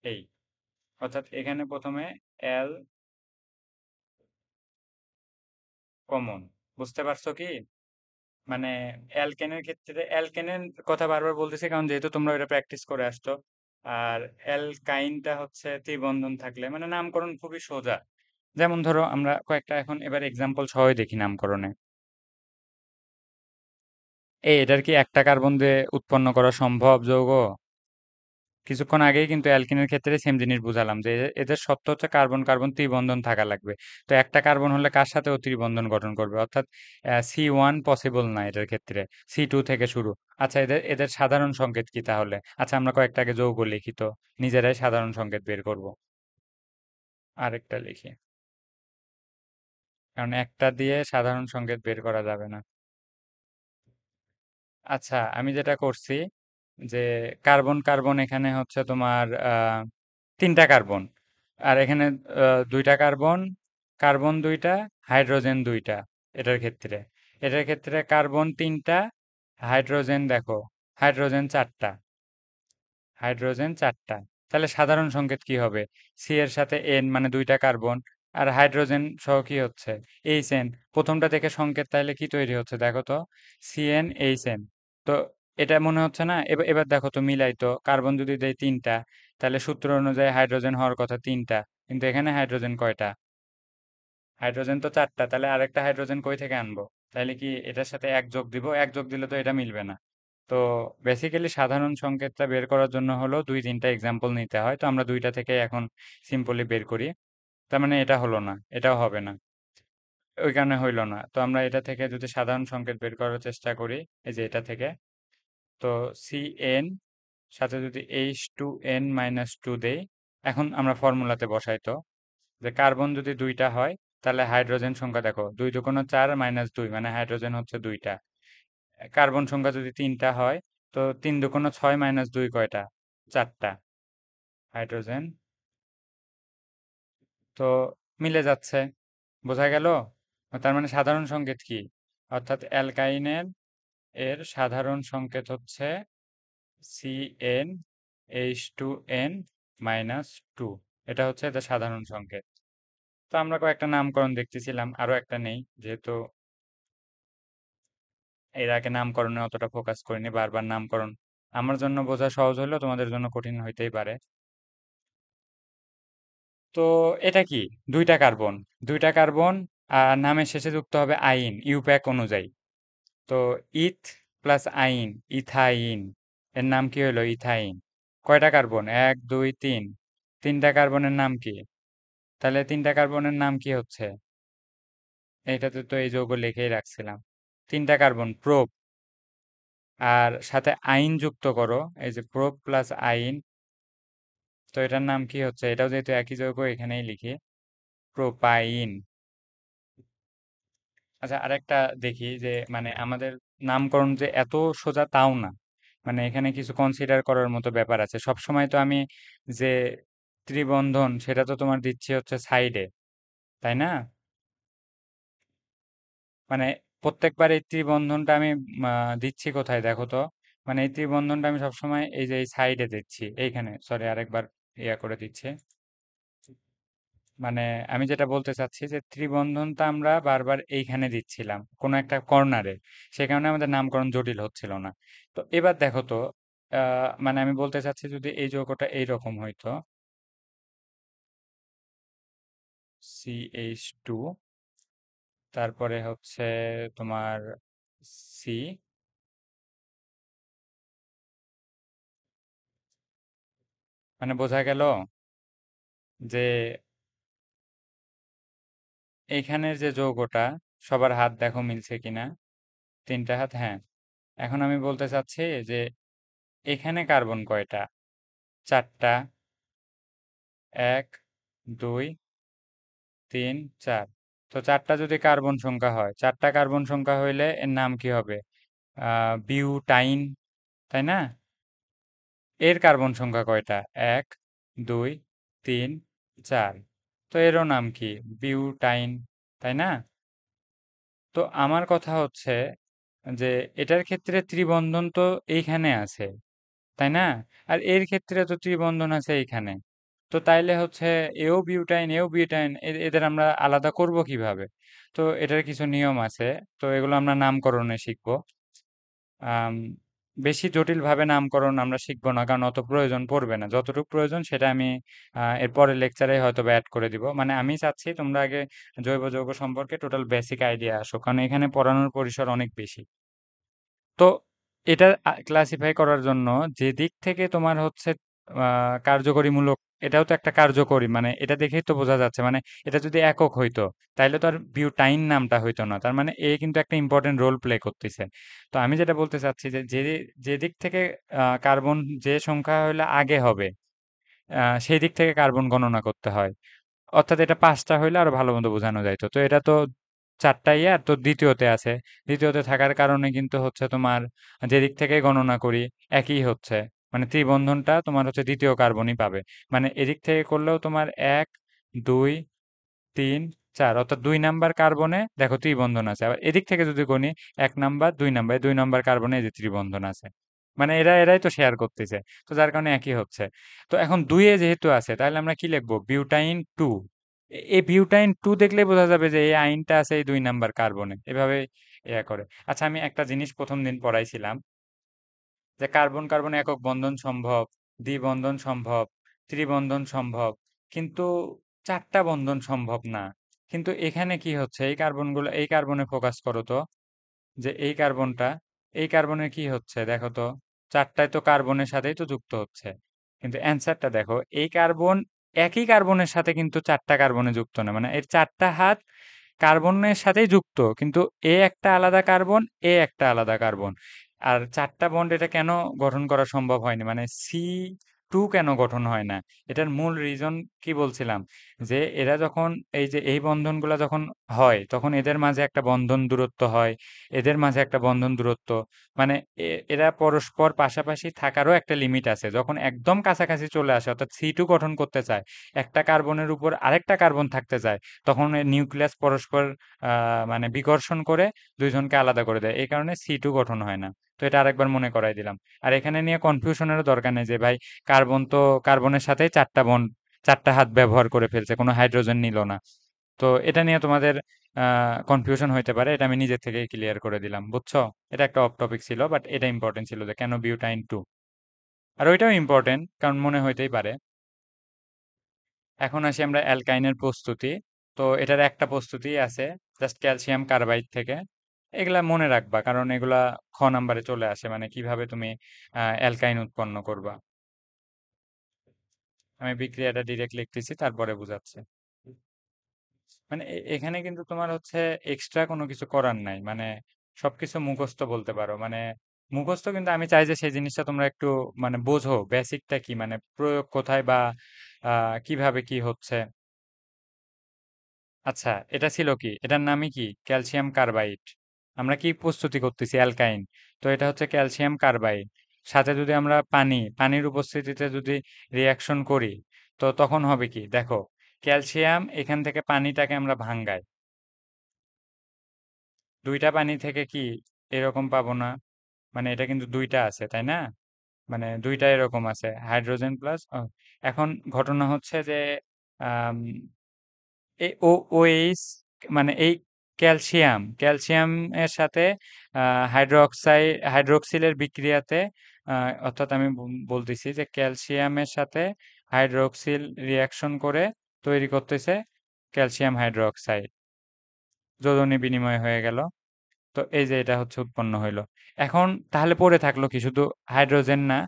এই, অর্থাৎ এখানে প্রথমে অ্যাল কমন। বুঝতে পারছো কি? মানে অ্যালকেনের ক্ষেত্রে অ্যালকেনের কথা বারবার বলতেছি কারণ যেহেতু তোমরা এটা প্র্যাকটিস করে আসছো। আর অ্যালকাইনটা হচ্ছে ত্রিবন্ধন থাকলে মানে নামকরণ খুবই সোজা। যেমন ধরো আমরা কয়েকটা এখন এবার এক্সাম্পল সহই দেখি নামকরণে। এটার কি একটা কার্বন দিয়ে উৎপন্ন করা সম্ভব যৌগ? কিছুক্ষণ আগেই কিন্তু অ্যালকিনের ক্ষেত্রে সেম জিনিস বুঝালাম যে এদের শর্ত হচ্ছে কার্বন কার্বন ত্রিবন্ধন থাকা লাগবে। তো একটা কার্বন হলে কার সাথেও ত্রিবন্ধন গঠন করবে, অর্থাৎ C1 পসিবল না এটার ক্ষেত্রে, C2 থেকে শুরু। আচ্ছা, এদের এদের সাধারণ সংকেত কি তাহলে? আচ্ছা, আমরা কয়েকটাকে যৌগ লিখি তো, নিজেরাই সাধারণ সংকেত বের করব। আরেকটা লিখি, কারণ একটা দিয়ে সাধারণ সংকেত বের করা যাবে না। আচ্ছা, আমি যেটা করছি যে কার্বন কার্বন এখানে হচ্ছে তোমার তিনটা কার্বন, আর এখানে দুইটা কার্বন, কার্বন দুইটা, হাইড্রোজেন দুইটা। এটার ক্ষেত্রে এটার ক্ষেত্রে কার্বন তিনটা, হাইড্রোজেন দেখো, হাইড্রোজেন চারটা, হাইড্রোজেন চারটা। তাহলে সাধারণ সংকেত কি হবে? সি এর সাথে এন মানে দুইটা কার্বন, আর হাইড্রোজেন সহ কি হচ্ছে? H N. প্রথমটা থেকে সংকেত তাহলে কি তৈরি হচ্ছে দেখো তো? CN H N. তো এটা মনে হচ্ছে না? এবার এবার দেখো তো, মিলাই তো, কার্বন যদি দেয় তিনটা, তাহলে সূত্র অনুযায়ী হাইড্রোজেন হওয়ার কথা তিনটা, কিন্তু এখানে হাইড্রোজেন কয়টা? হাইড্রোজেন তো চারটা, তাহলে আরেকটা হাইড্রোজেন কই থেকে আনবো? তাহলে কি এটার সাথে এক যোগ দিব? এক যোগ দিলে তো এটা মিলবে না। তো বেসিক্যালি সাধারণ সংকেতটা বের করার জন্য হলো দুই তিনটা এক্সাম্পল নিতে হয়, তো আমরা দুইটা থেকে এখন সিম্পলি বের করি। তার মানে এটা হলো না, এটাও হবে না, ওই কারণে হইলো না। তো আমরা এটা থেকে যদি সাধারণ সংকেত বের করার চেষ্টা করি, এই যে এটা থেকে, তো সি এন সাথে যদি H2n-2 দেই, এখন আমরা ফর্মুলাতে বসাই তো, যে কার্বন যদি দুইটা হয়, তাহলে হাইড্রোজেন সংখ্যা দেখো, 2 × 4 - 2 মানে হাইড্রোজেন হচ্ছে দুইটা। কার্বন সংখ্যা যদি তিনটা হয়, তো 3 × 6 - 2 কয়টা? চারটা। হাইড্রোজেন তো মিলে যাচ্ছে, বোঝা গেল? তার মানে সাধারণ সংকেত কি? অর্থাৎ অ্যালকাইনের এর সাধারণ সংকেত হচ্ছে CnH2n-2। এটা হচ্ছে এদের সাধারণ সংকেত। তো আমরা কয়েকটা নামকরণ দেখতেছিলাম, আরো একটা নেই, যেহেতু এর আগে নামকরণে অতটা ফোকাস করিনি, বারবার নামকরণ আমার জন্য বোঝা সহজ হলেও তোমাদের জন্য কঠিন হইতেই পারে। তো এটা কি? দুইটা কার্বন, দুইটা কার্বন, আর নামের শেষে যুক্ত হবে আইন ইউপ্যাক অনুযায়ী। তো ইথ প্লাস আইন, ইথাইন। এর নাম কি হলো? ইথাইন। কয়টা কার্বন? এক, দুই, তিন। তিনটা কার্বনের নাম কি? তাহলে তিনটা কার্বনের নাম কি হচ্ছে? এইটাতে তো এই যৌগ লিখেই রাখছিলাম। তিনটা কার্বন, প্রোপ। আর সাথে আইন যুক্ত করো, এই যে প্রোপ প্লাস আইন। তো এটার নাম কি হচ্ছে? এটাও যেহেতু একই যৌগ, এখানেই লিখি, প্রোপাইন। আচ্ছা, আরেকটা দেখি যে মানে আমাদের নামকরণ যে এত সোজা তাও না, মানে এখানে কিছু কনসিডার করার মতো ব্যাপার আছে। সব সময় তো আমি যে ত্রিবন্ধন সেটা তো তোমার দিচ্ছি হচ্ছে সাইডে, তাই না? মানে প্রত্যেকবার এই ত্রিবন্ধনটা আমি দিচ্ছি কোথায় দেখো তো? মানে এই ত্রিবন্ধনটা আমি সবসময় এই যে এই সাইডে দিচ্ছি, এইখানে, সরি আরেকবার ইয়া করে দিচ্ছি। মানে আমি যেটা বলতে চাচ্ছি যে ত্রিবন্ধনটা আমরা বারবার এইখানে দিচ্ছিলাম কোনো একটা কর্নারে, সে কারণে আমাদের নামকরণ জটিল হচ্ছিল না। তো এবার দেখো তো, মানে আমি বলতে চাচ্ছি যদি এই যৌগটা এইরকম হইতো, CH2, তারপরে হচ্ছে তোমার সি, মানে বোঝা গেল যে এইখানের যে যৌগটা, সবার হাত দেখো মিলছে কিনা। তিনটা হাত, হ্যাঁ। এখন আমি বলতে চাচ্ছি যে এখানে কার্বন কয়টা? চারটা। এক, দুই, তিন, চার। তো চারটা যদি কার্বন সংখ্যা হয়, চারটা কার্বন সংখ্যা হইলে এর নাম কি হবে? বিউটাইন, তাই না? এর কার্বন সংখ্যা কয়টা? এক, দুই, তিন, চার। তো এরও নাম কি? বিউটাইন, তাই না? তো আমার কথা হচ্ছে যে এটার ক্ষেত্রে ত্রিবন্ধন তো এইখানে আছে, তাই না? আর এর ক্ষেত্রে তো ত্রিবন্ধন আছে এইখানে। তো তাইলে হচ্ছে এও বিউটাইন, এও বিউটাইন, এদের আমরা আলাদা করব কিভাবে? তো এটার কিছু নিয়ম আছে। তো এগুলো আমরা নামকরণে শিখবো। আম, বেশি জটিলভাবে নামকরণ আমরা শিখবো না, কারণ অত প্রয়োজন পড়বে না। যতটুকু প্রয়োজন সেটা আমি এর পরের লেকচারে হয়তো অ্যাড করে দিব। মানে আমি চাচ্ছি তোমরা আগে জৈব যৌগ সম্পর্কে টোটাল বেসিক আইডিয়া আসো, কারণ এখানে পড়ানোর পরিসর অনেক বেশি। তো এটা ক্লাসিফাই করার জন্য যে দিক থেকে তোমার হচ্ছে কার্যকরীমূলক, এটাও তো একটা কার্যকরী, মানে এটা দেখেই তো বোঝা যাচ্ছে। মানে এটা যদি একক হইতো তাইলে তো আর বিউটাইন নামটা হইতো না। তার মানে এ কিন্তু একটা ইম্পর্টেন্ট রোল প্লে করতেছে। তো আমি যেটা বলতে চাচ্ছি যে যে যে দিক থেকে কার্বন যে সংখ্যা হলে আগে হবে, সেই দিক থেকে কার্বন গণনা করতে হয়। অর্থাৎ এটা ৫টা হইলে আরো ভালো মতো বোঝানো যাইত। তো এটা তো ৪টা ইয়ার তো দ্বিতীয়তে আছে। দ্বিতীয়তে থাকার কারণে কিন্তু হচ্ছে তোমার যেদিক থেকে গণনা করি একই হচ্ছে। মানে ত্রিবন্ধনটা তোমার হচ্ছে দ্বিতীয় কার্বনই পাবে। মানে এদিক থেকে করলেও তোমার ১, ২, ৩, ৪, অর্থাৎ ২ নাম্বার কার্বনে দেখো ত্রিবন্ধন আছে। আবার এদিক থেকে যদি গণি ১ নাম্বার, ২ নাম্বার, এই ২ নাম্বার কার্বনে এই যে ত্রিবন্ধন আছে। মানে এরাই তো শেয়ার করতেছে। তো যার কারণে একই হচ্ছে। তো এখন ২ এ যেহেতু আছে তাহলে আমরা কি লিখবো? বিউটাইন ২। এই বিউটাইন ২ দেখলেই বোঝা যাবে যে এই আইনটা আছে এই ২ নাম্বার কার্বনে। এভাবে ইয়া করে। আচ্ছা, আমি একটা জিনিস ১ম দিন পড়াইছিলাম যে কার্বন কার্বন একক বন্ধন সম্ভব, দ্বিবন্ধন সম্ভব, ত্রিবন্ধন সম্ভব, কিন্তু ৪টা বন্ধন সম্ভব না। কিন্তু এখানে কি হচ্ছে? এই কার্বনে ফোকাস করো তো, যে এই কার্বনের কি হচ্ছে দেখো তো। ৪টায় তো কার্বনের সাথেই তো যুক্ত হচ্ছে। কিন্তু অ্যান্সারটা দেখো, এই কার্বন একই কার্বনের সাথে কিন্তু ৪টা কার্বনে যুক্ত না। মানে এর ৪টা হাত কার্বনের সাথেই যুক্ত, কিন্তু এ একটা আলাদা কার্বন, এ একটা আলাদা কার্বন। আর ৪টা বন্ড এটা কেন গঠন করা সম্ভব হয়নি, মানে C2 কেন গঠন হয় না? এটার মূল রিজন কি বলছিলাম, যে এরা যখন এই যে এই বন্ধনগুলা যখন হয় তখন এদের মাঝে একটা বন্ধন দূরত্ব হয়, এদের মাঝে একটা বন্ধন দূরত্ব, মানে এরা পরস্পর পাশাপাশি থাকারও একটা লিমিট আছে। যখন একদম কাছাকাছি চলে আসে অর্থাৎ C2 গঠন করতে চায়, একটা কার্বনের উপর আরেকটা কার্বন থাকতে চায়, তখন এর নিউক্লিয়াস পরস্পর মানে বিকর্ষণ করে দুইজনকে আলাদা করে দেয়। এই কারণে C2 গঠন হয় না। তো এটা আরেকবার মনে করাই দিলাম। আর এখানে নিয়ে কনফিউশনেরও দরকার নেই যে ভাই কার্বন তো কার্বনের সাথেই ৪টা বন্ড, ৪টা হাত ব্যবহার করে ফেলছে, কোনো হাইড্রোজেন নিল না। তো এটা নিয়ে তোমাদের কনফিউশন হইতে পারে, এটা আমি নিজের থেকেই ক্লিয়ার করে দিলাম, বুঝছো? এটা একটা অফ টপিক ছিল, বাট এটা ইম্পর্টেন্ট ছিল যে কেন বিউটাইন 2। আর ওইটাও ইম্পর্টেন্ট কারণ মনে হইতেই পারে। এখন আসি আমরা অ্যালকাইনের প্রস্তুতি। তো এটার একটা প্রস্তুতি আছে, জাস্ট ক্যালসিয়াম কার্বাইড থেকে। এগুলা মনে রাখবা কারণ এগুলা খ নাম্বারে চলে আসে, মানে কিভাবে তুমি অ্যালকাইন উৎপন্ন করবা। আমি বিক্রিয়াটা ডিরেক্ট লিখতেছি তারপরে বুঝাচ্ছি। মানে এখানে কিন্তু তোমার হচ্ছে এক্সট্রা কোনো কিছু করার নাই, মানে সবকিছু মুখস্থ বলতে পারো। মানে মুখস্থ, কিন্তু আমি চাই যে সেই জিনিসটা তোমরা একটু মানে বোঝো বেসিকটা কি, মানে প্রয়োগ কোথায় বা কিভাবে কি হচ্ছে। আচ্ছা, এটা ছিল কি, এটার নামই কি? Calcium carbide. আমরা কি প্রস্তুতি করতেছি? অ্যালকাইন। তো এটা হচ্ছে ক্যালসিয়াম কার্বাইড। সাথে যদি আমরা পানির উপস্থিতিতে যদি রিয়াকশন করি, তো তখন হবে কি দেখো, ক্যালসিয়াম এখান থেকে পানিটাকে আমরা ভাঙ্গাই, ২টা পানি থেকে কি এরকম পাবো না? মানে এটা কিন্তু ২টা আছে, তাই না? মানে ২টা এরকম আছে, হাইড্রোজেন প্লাস। এখন ঘটনা হচ্ছে যে আম, এই OH, মানে এই ক্যালসিয়াম এর সাথে হাইড্রোক্সিলের বিক্রিয়াতে, অর্থাৎ আমি বলতেছি যে ক্যালসিয়ামের সাথে হাইড্রোক্সিল রিয়াকশন করে তৈরি করতেছে ক্যালসিয়াম হাইড্রোক্সাইড, যোজনী বিনিময় হয়ে গেল। তো এই যে এটা হচ্ছে উৎপন্ন হইলো। এখন তাহলে পড়ে থাকলো কি? শুধু হাইড্রোজেন না,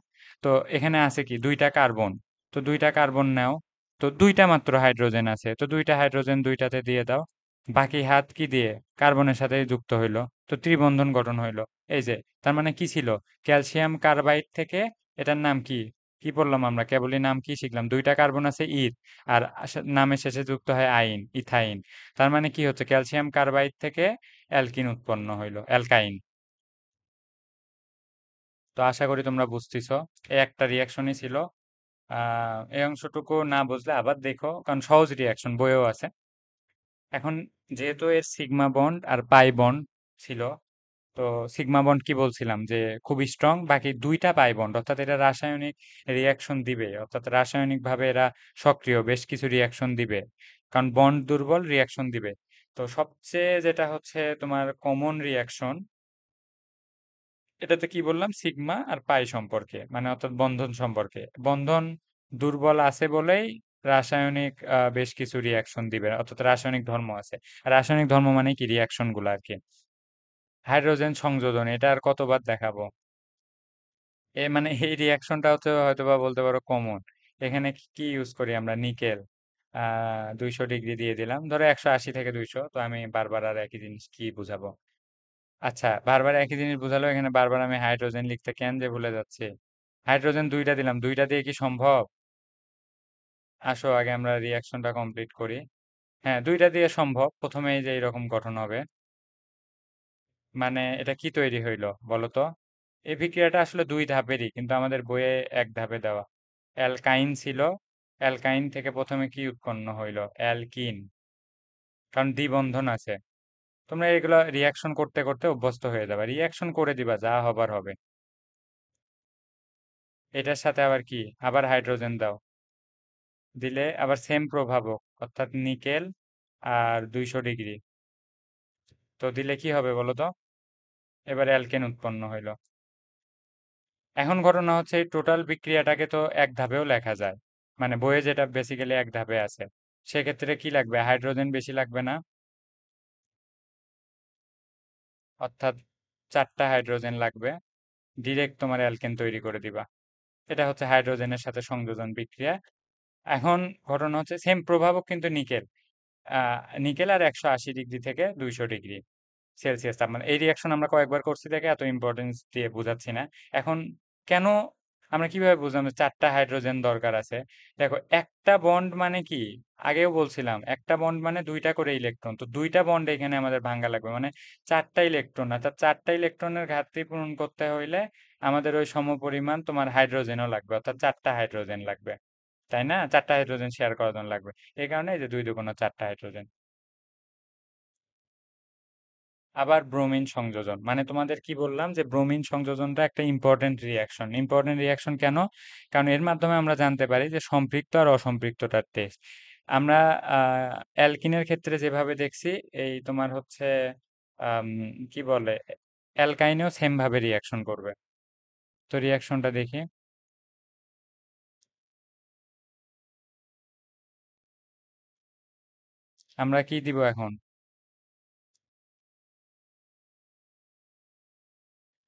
তো এখানে আছে কি ২টা কার্বন। তো ২টা কার্বন নাও, তো ২টা মাত্র হাইড্রোজেন আছে, তো ২টা হাইড্রোজেন ২টাতে দিয়ে দাও। বাকি হাত কি দিয়ে কার্বনের সাথে যুক্ত হইলো, তো ত্রিবন্ধন গঠন হইলো। এই যে, তার মানে কি ছিল, ক্যালসিয়াম কার্বাইড থেকে, এটার নাম কি, কি পড়লাম আমরা, কেবলই নাম কি শিখলাম, দুইটা কার্বন আছে ইথ, আর নামের শেষে যুক্ত হয় আইন, ইথাইন। তার মানে কি হচ্ছে, ক্যালসিয়াম কার্বাইড থেকে অ্যালকিন উৎপন্ন হইলো, অ্যালকাইন। তো আশা করি তোমরা বুঝতেছো। এই একটা রিয়াকশনই ছিল। এই অংশটুকু না বুঝলে আবার দেখো, কারণ সহজ রিয়াকশন, বইয়েও আছে। এখন যেহেতু এর সিগমা বন্ড আর পাই বন্ড ছিল, তো সিগমা বন্ড কি বলছিলাম যে খুব স্ট্রং, বাকি দুইটা পাই বন্ড, অর্থাৎ এটা রাসায়নিক রিয়াকশন দিবে, অর্থাৎ রাসায়নিক ভাবে এরা সক্রিয়, বেশ কিছু রিয়াকশন দিবে, কারণ বন্ড দুর্বল, রিয়াকশন দিবে। তো সবচেয়ে যেটা হচ্ছে তোমার কমন রিয়াকশন, এটাতে কি বললাম, সিগমা আর পাই সম্পর্কে, মানে অর্থাৎ বন্ধন সম্পর্কে, বন্ধন দুর্বল আছে বলেই রাসায়নিক বেশ কিছু রিয়াকশন দিবে, অর্থাৎ রাসায়নিক ধর্ম আছে। রাসায়নিক ধর্ম মানে কি, রিয়াকশন গুলো আর কি। হাইড্রোজেন সংযোজন, এটা আর কতবার দেখাবো। মানে এই রিয়াকশনটা হচ্ছে হয়তোবা বলতে পারো কমন। এখানে কি ইউজ করি আমরা, নিকেল। 200 ডিগ্রি দিয়ে দিলাম, ধরো 180 থেকে 200, তো আমি বারবার আর একই জিনিস কি বুঝাবো। আচ্ছা, বারবার একই জিনিস বুঝালো, এখানে বারবার আমি হাইড্রোজেন লিখতে কেন যে ভুলে যাচ্ছি। হাইড্রোজেন দুইটা দিলাম, দুইটা দিয়ে কি সম্ভব? আসো আগে আমরা রিয়াকশনটা কমপ্লিট করি। হ্যাঁ, দুইটা দিয়ে সম্ভব, প্রথমে এই যে এরকম গঠন হবে। মানে এটা কি তৈরি হইলো বলো তো। এই বিক্রিয়াটা আসলে দুই ধাপেরই, কিন্তু আমাদের বইয়ে এক ধাপে দেওয়া। অ্যালকাইন ছিল, অ্যালকাইন থেকে প্রথমে কি উৎপন্ন হইলো, অ্যালকিন, কারণ দ্বিবন্ধন আছে। তোমরা এগুলো রিয়াকশন করতে করতে অভ্যস্ত হয়ে যাবে, রিয়াকশন করে দিবা, যা হবার হবে। এটার সাথে আবার কি, আবার হাইড্রোজেন দাও, দিলে আবার সেম প্রভাবক, অর্থাৎ নিকেল আর 200 ডিগ্রি, তো দিলে কি হবে বলো তো, এবার অ্যালকেন উৎপন্ন হইলো। এখন ঘটনা হচ্ছে এই টোটাল বিক্রিয়াটাকে তো এক ধাপেও লেখা যায়, মানে বইয়ে যেটা বেসিক্যালি এক ধাপে আছে, সেক্ষেত্রে কি লাগবে, হাইড্রোজেন বেশি লাগবে না, অর্থাৎ 4টা হাইড্রোজেন লাগবে, ডিরেক্ট তোমার অ্যালকেন তৈরি করে দিবা। এটা হচ্ছে হাইড্রোজেনের সাথে সংযোজন বিক্রিয়া। এখন ঘটনা হচ্ছে সেম প্রভাবক কিন্তু নিকেল, নিকেল আর 180 ডিগ্রি থেকে 200 ডিগ্রি সেলসিয়াস তাপমাত্রা, এই রিয়াকশন আমরা কয়েকবার করছি দেখে এত ইম্পর্টেন্স দিয়ে বোঝাচ্ছি না। এখন কেন, আমরা কিভাবে বুঝলাম যে 4টা হাইড্রোজেন দরকার আছে। দেখো, একটা বন্ড মানে কি, আগেও বলছিলাম, একটা বন্ড মানে দুইটা করে ইলেকট্রন, তো দুইটা বন্ড এখানে আমাদের ভাঙ্গা লাগবে, মানে 4টা ইলেকট্রন, অর্থাৎ 4টা ইলেকট্রনের ঘাটতি পূরণ করতে হইলে আমাদের ওই সমপরিমাণ তোমার হাইড্রোজেনও লাগবে, অর্থাৎ 4টা হাইড্রোজেন লাগবে, তাই না, 4টা হাইড্রোজেন শেয়ার করার জন্য লাগবে। এই কারণে এই যে 2 দুগুণ 4টা হাইড্রোজেন। আবার ব্রোমিন সংযোজন, মানে তোমাদের কি বললাম যে ব্রোমিন সংযোজনটা একটা ইম্পর্টেন্ট রিয়াকশন। ইম্পর্টেন্ট রিয়াকশন কেন, কারণ এর মাধ্যমে আমরা জানতে পারি যে সম্পৃক্ত আর অসম্পৃক্ততার টেস্ট। আমরা অ্যালকিনের ক্ষেত্রে যেভাবে দেখছি, এই তোমার হচ্ছে আম, কি বলে, অ্যালকাইনেও সেম ভাবে রিয়াকশন করবে। তো রিয়াকশনটা দেখি, আমরা কি দিব এখন।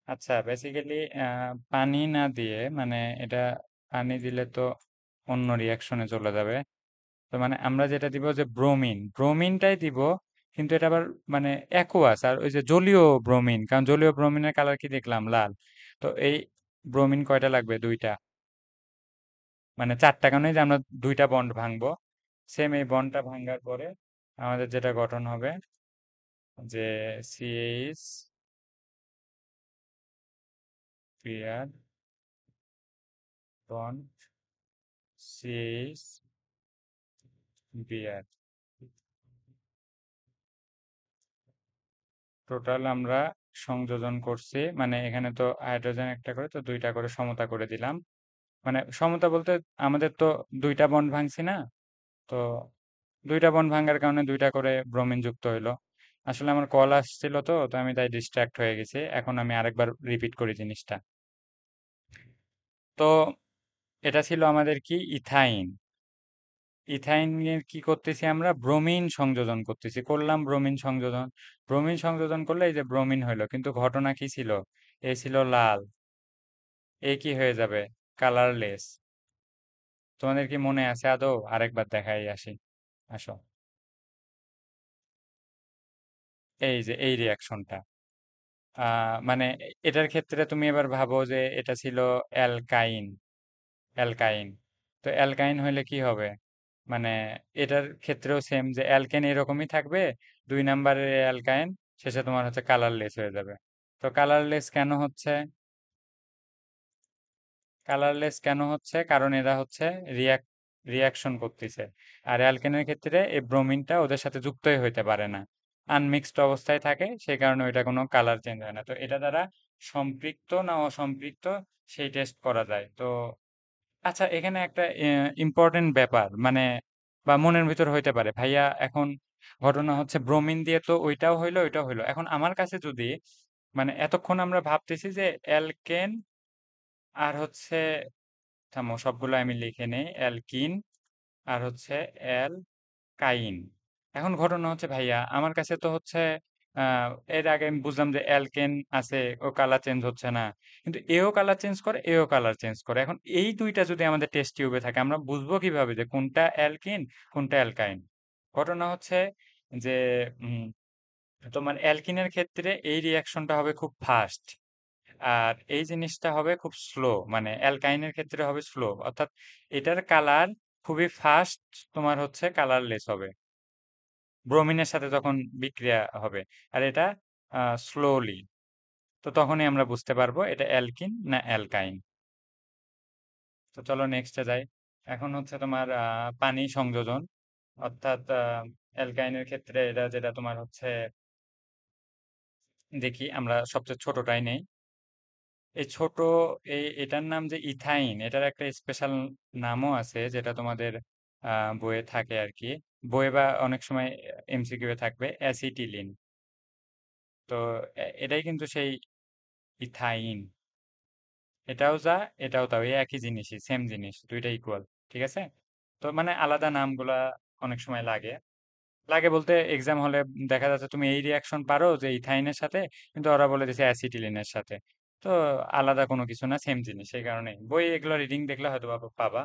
আচ্ছা, বেসিক্যালি পানি না দিয়ে, মানে এটা পানি দিলে তো অন্য রিয়াকশনে চলে যাবে। তো মানে আমরা যেটা দিব যে ব্রোমিন, ব্রোমিনটাই দিব, কিন্তু এটা আবার মানে অ্যাকুয়াস, আর ওই যে জলীয় ব্রোমিন, কারণ জলীয় ব্রোমিনের কালার কি দেখলাম, লাল। তো এই ব্রোমিন কয়টা লাগবে, দুইটা, মানে 4টা, কারণে যে আমরা দুইটা বন্ড ভাঙবো। সেম এই বন্ডটা ভাঙার পরে আমাদের যেটা গঠন হবে, যে সিএইচ ক্রিয়ার বন্ড, সিএইচ বিআর, টোটাল আমরা সংযোজন করছি, মানে এখানে তো হাইড্রোজেন একটা করে, তো দুইটা করে সমতা করে দিলাম। মানে সমতা বলতে আমাদের তো দুইটা বন্ড ভাঙছি না, তো দুইটা বন্ড ভাঙার কারণে দুইটা করে ব্রোমিন যুক্ত হইলো। আসলে আমার কল আসছিল, তো আমি তাই ডিস্ট্রাক্ট হয়ে গেছি, এখন আমি আরেকবার রিপিট করি জিনিসটা। তো এটা ছিল আমাদের কি, ইথাইন। ইথাইনের কি করতেছি আমরা, ব্রোমিন সংযোজন করতেছি, করলাম ব্রোমিন সংযোজন। ব্রোমিন সংযোজন করলে এই যে ব্রোমিন হইলো, কিন্তু ঘটনা কি ছিল, এ ছিল লাল, এ কি হয়ে যাবে, কালারলেস। তোমাদের কি মনে আছে আদৌ, আরেকবার দেখাই আসি, আসো। এই যে এই রিয়াকশনটা, মানে এটার ক্ষেত্রে তুমি এবার ভাবো যে এটা ছিল অ্যালকাইন। অ্যালকাইন, তো অ্যালকাইন হইলে কি হবে? মানে এটার ক্ষেত্রেও সেম, যে অ্যালকেন এরকমই থাকবে, 2 নাম্বারের অ্যালকাইন শেষে তোমার হচ্ছে কালারলেস হয়ে যাবে। তো কালারলেস কেন হচ্ছে? কালারলেস কেন হচ্ছে? কারণ এরা হচ্ছে রিয়াকশন করতেছে। আর অ্যালকেনের ক্ষেত্রে এই ব্রোমিনটা ওদের সাথে যুক্তই হইতে পারে না, আনমিক্সড অবস্থায় থাকে, সেই কারণে ওইটা কোনো কালার চেঞ্জ হয় না। তো এটা দ্বারা সম্পৃক্ত না অসম্পৃক্ত সেই টেস্ট করা যায়। তো আচ্ছা, এখানে একটা ইম্পর্টেন্ট ব্যাপার, মানে বা মনের ভিতর হইতে পারে, ভাইয়া এখন ঘটনা হচ্ছে ব্রোমিন দিয়ে তো ওইটাও হইলো ওইটাও হইলো, এখন আমার কাছে যদি, মানে এতক্ষণ আমরা ভাবতেছি যে অ্যালকেন আর হচ্ছে, থামো সবগুলো আমি লিখে নেই, অ্যালকিন আর হচ্ছে অ্যালকাইন। এখন ঘটনা হচ্ছে ভাইয়া আমার কাছে তো হচ্ছে আহ, এর আগে আমি বুঝলাম যে অ্যালকেন আছে, ও কালার চেঞ্জ হচ্ছে না, কিন্তু এও কালার চেঞ্জ করে এও কালার চেঞ্জ করে। এখন এই দুইটা যদি আমাদের টেস্ট টিউবে থাকে, আমরা বুঝবো কিভাবে যে কোনটা অ্যালকিন কোনটা অ্যালকাইন? ঘটনা হচ্ছে যে উম, তোমার অ্যালকিনের ক্ষেত্রে এই রিয়াকশনটা হবে খুব ফাস্ট, আর এই জিনিসটা হবে খুব স্লো, মানে অ্যালকাইনের ক্ষেত্রে হবে স্লো, অর্থাৎ এটার কালার খুবই ফাস্ট, তোমার হচ্ছে কালারলেস হবে ব্রোমিনের সাথে যখন বিক্রিয়া হবে, আর এটা স্লোলি। তো তখনই আমরা বুঝতে পারবো এটা অ্যালকিন না অ্যালকাইন। তো চলো নেক্সটে যাই। এখন হচ্ছে তোমার পানি সংযোজন, অর্থাৎ অ্যালকাইনের ক্ষেত্রে এটা যেটা তোমার হচ্ছে, দেখি আমরা সবচেয়ে ছোটটাই নেই। এই ছোট, এটার নাম যে ইথাইন, এটার একটা স্পেশাল নামও আছে যেটা তোমাদের বইয়ে থাকে আর কি, বইয়ে বা অনেক সময় এমসিকিউ এ থাকবে, অ্যাসিটিলিন। তো এটাই কিন্তু সেই ইথাইন, এটাও যা এটাও তাও, এই একই জিনিসই, সেম জিনিস, দুইটা ইকুয়াল। ঠিক আছে, তো মানে আলাদা নামগুলা অনেক সময় লাগে। লাগে বলতে এক্সাম হলে দেখা যাচ্ছে তুমি এই রিয়াকশন পারো যে ইথাইনের সাথে, কিন্তু ওরা বলে দিছে অ্যাসিটিলিনের সাথে। তো আলাদা কোনো কিছু না, সেম জিনিস, সেই কারণে বই এগুলো রিডিং দেখলে হয়তো পাবা,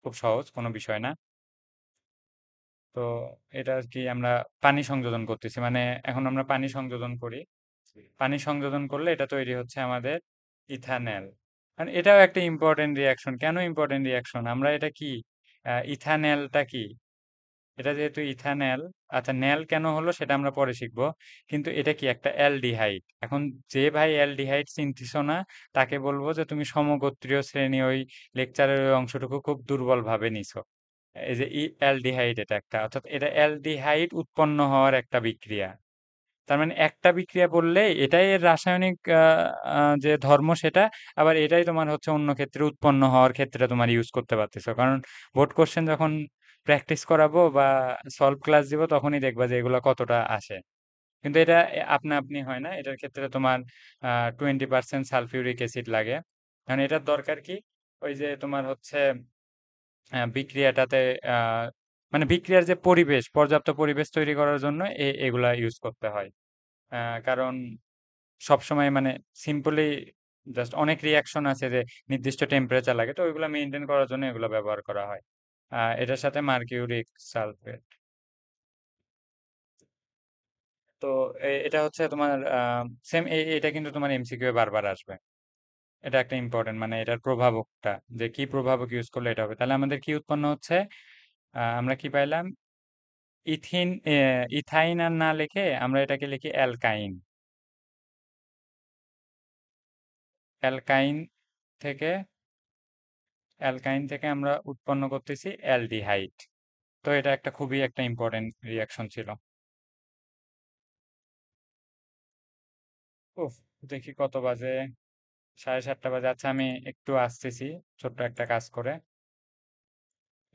খুব সহজ কোনো বিষয় না। তো এটা আর কি আমরা পানি সংযোজন করতেছি, মানে এখন আমরা পানি সংযোজন করি, পানি সংযোজন করলে এটা তৈরি হচ্ছে আমাদের ইথানল। কারণ এটাও একটা ইম্পর্টেন্ট রিয়াকশন। কেন ইম্পর্টেন্ট রিয়াকশন? আমরা এটা কি, ইথানলটা কি, এটা যেহেতু ইথানল, আচ্ছা ন্যাল কেন হলো সেটা আমরা পরে শিখবো। কিন্তু এটা কি একটা অ্যালডিহাইড। এখন যে ভাই অ্যালডিহাইড চিনতিস না, তাকে বলবো যে তুমি সমগোত্রীয় শ্রেণী ওই লেকচারের ওই অংশটুকু খুব দুর্বল ভাবে নিছো। এই যে অ্যালডিহাইড, এটা একটা, অর্থাৎ এটা অ্যালডিহাইড উৎপন্ন হওয়ার একটা বিক্রিয়া। তার মানে একটা বিক্রিয়া বললে এটাই এর রাসায়নিক যে ধর্ম সেটা, আবার এটাই তোমার হচ্ছে অন্য ক্ষেত্রে উৎপন্ন হওয়ার ক্ষেত্রে তোমার ইউজ করতে পারতেছো। কারণ বোর্ড কোশ্চেন যখন প্র্যাকটিস করাবো বা সলভ ক্লাস দিব, তখনই দেখবা যে এগুলো কতটা আসে। কিন্তু এটা আপনা আপনি হয় না, এটার ক্ষেত্রে তোমার 20% সালফিউরিক অ্যাসিড লাগে। কারণ এটার দরকার কি, ওই যে তোমার হচ্ছে বিক্রিয়াটাতে আহ, মানে বিক্রিয়ার যে পরিবেশ, পর্যাপ্ত পরিবেশ তৈরি করার জন্য এগুলা ইউজ করতে হয়। কারণ সবসময় মানে সিম্পলি জাস্ট অনেক রিয়াকশন আছে যে নির্দিষ্ট টেম্পারেচার লাগে, তো ওইগুলো মেনটেন করার জন্য এগুলো ব্যবহার করা হয়। এটার সাথে মার্কিউরিক সালফেট। তো এটা হচ্ছে তোমার সেম, এটা কিন্তু তোমার এমসিকিউ বারবার আসবে। এটা একটা ইম্পর্টেন্ট, মানে এটার প্রভাবকটা, যে কি প্রভাবক ইউজ করলে এটা হবে। তাহলে আমাদের কি উৎপন্ন হচ্ছে? আমরা কি পাইলাম? ইথিন, ইথাইন আর না লিখে আমরা এটাকে লিখি অ্যালকাইন। অ্যালকাইন থেকে, অ্যালকাইন থেকে আমরা উৎপন্ন করতেছি অ্যালডিহাইড। তো এটা একটা খুবই একটা ইম্পর্টেন্ট রিয়াকশন ছিল। উফ, দেখি কত বাজে, 7:30 বাজে। আচ্ছা আমি একটু আসতেছি, ছোট্ট একটা কাজ করে,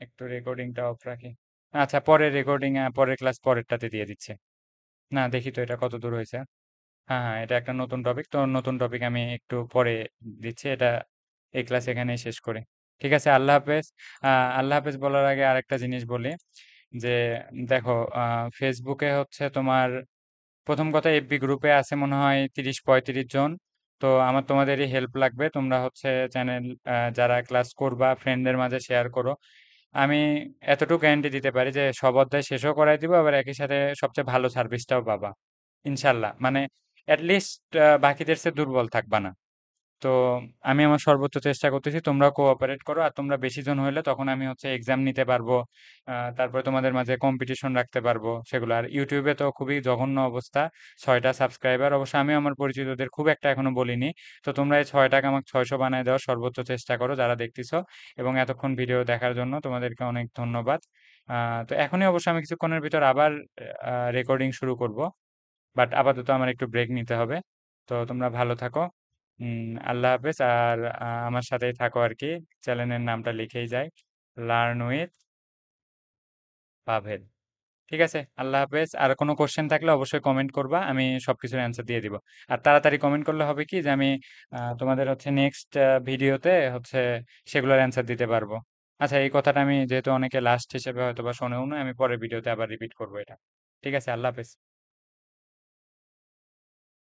একটু রেকর্ডিংটা অফ রাখি। আচ্ছা, পরের রেকর্ডিং, পরের ক্লাস পরেরটাতে দিয়ে দিচ্ছে। না দেখি তো এটা কত দূর হয়েছে। হ্যাঁ হ্যাঁ, এটা একটা নতুন টপিক, তো নতুন টপিক আমি একটু পরে দিচ্ছি। এটা এই ক্লাস এখানেই শেষ করি। ঠিক আছে, আল্লাহ হাফেজ। আল্লাহ হাফেজ বলার আগে আরেকটা জিনিস বলি, যে দেখো, ফেসবুকে হচ্ছে তোমার প্রথম কথা এফবি গ্রুপে আছে মনে হয় 30-35 জন। তো আমার তোমাদেরই হেল্প লাগবে, তোমরা হচ্ছে চ্যানেল, যারা ক্লাস করবা ফ্রেন্ডদের মাঝে শেয়ার করো। আমি এতটুকু গ্যারান্টি দিতে পারি যে সব অধ্যায় শেষও করাই দিব, আবার একই সাথে সবচেয়ে ভালো সার্ভিসটাও পাবা। ইনশাল্লাহ, মানে অ্যাটলিস্ট বাকিদের চেয়ে দুর্বল থাকবা না। তো আমি আমার সর্বোচ্চ চেষ্টা করতেছি, তোমরাও কোঅপারেট করো। আর তোমরা বেশি জন হইলে তখন আমি হচ্ছে এক্সাম নিতে পারবো, তারপরে তোমাদের মাঝে কম্পিটিশন রাখতে পারবো সেগুলো। আর ইউটিউবে তো খুবই জঘন্য অবস্থা, 6টা সাবস্ক্রাইবার। অবশ্য আমি আমার পরিচিতদের খুব একটা এখনো বলিনি। তো তোমরা এই 6টাকে আমাকে 600 বানায় দেওয়ার সর্বোচ্চ চেষ্টা করো যারা দেখতেছো, এবং এতক্ষণ ভিডিও দেখার জন্য তোমাদেরকে অনেক ধন্যবাদ। তো এখনই অবশ্য আমি কিছুক্ষণের ভিতর আবার রেকর্ডিং শুরু করব, বাট আপাতত আমার একটু ব্রেক নিতে হবে। তো তোমরা ভালো থাকো। আল্লাহ হাফেজ। আর আমার সাথেই থাকো আর কি, চ্যানেলের নামটা লিখেই যায়, লার্ন উইথ পাভেল। ঠিক আছে, আল্লাহ হাফেজ। আর কোনো কোশ্চেন থাকলে অবশ্যই কমেন্ট করবা, আমি সবকিছুর অ্যান্সার দিয়ে দিব। আর তাড়াতাড়ি কমেন্ট করলে হবে কি যে আমি তোমাদের হচ্ছে নেক্সট ভিডিওতে হচ্ছে সেগুলোর অ্যান্সার দিতে পারবো। আচ্ছা, এই কথাটা আমি যেহেতু অনেকে লাস্ট হিসেবে হয়তো বা শোনেও না, আমি পরের ভিডিওতে আবার রিপিট করবো এটা। ঠিক আছে, আল্লাহ হাফেজ।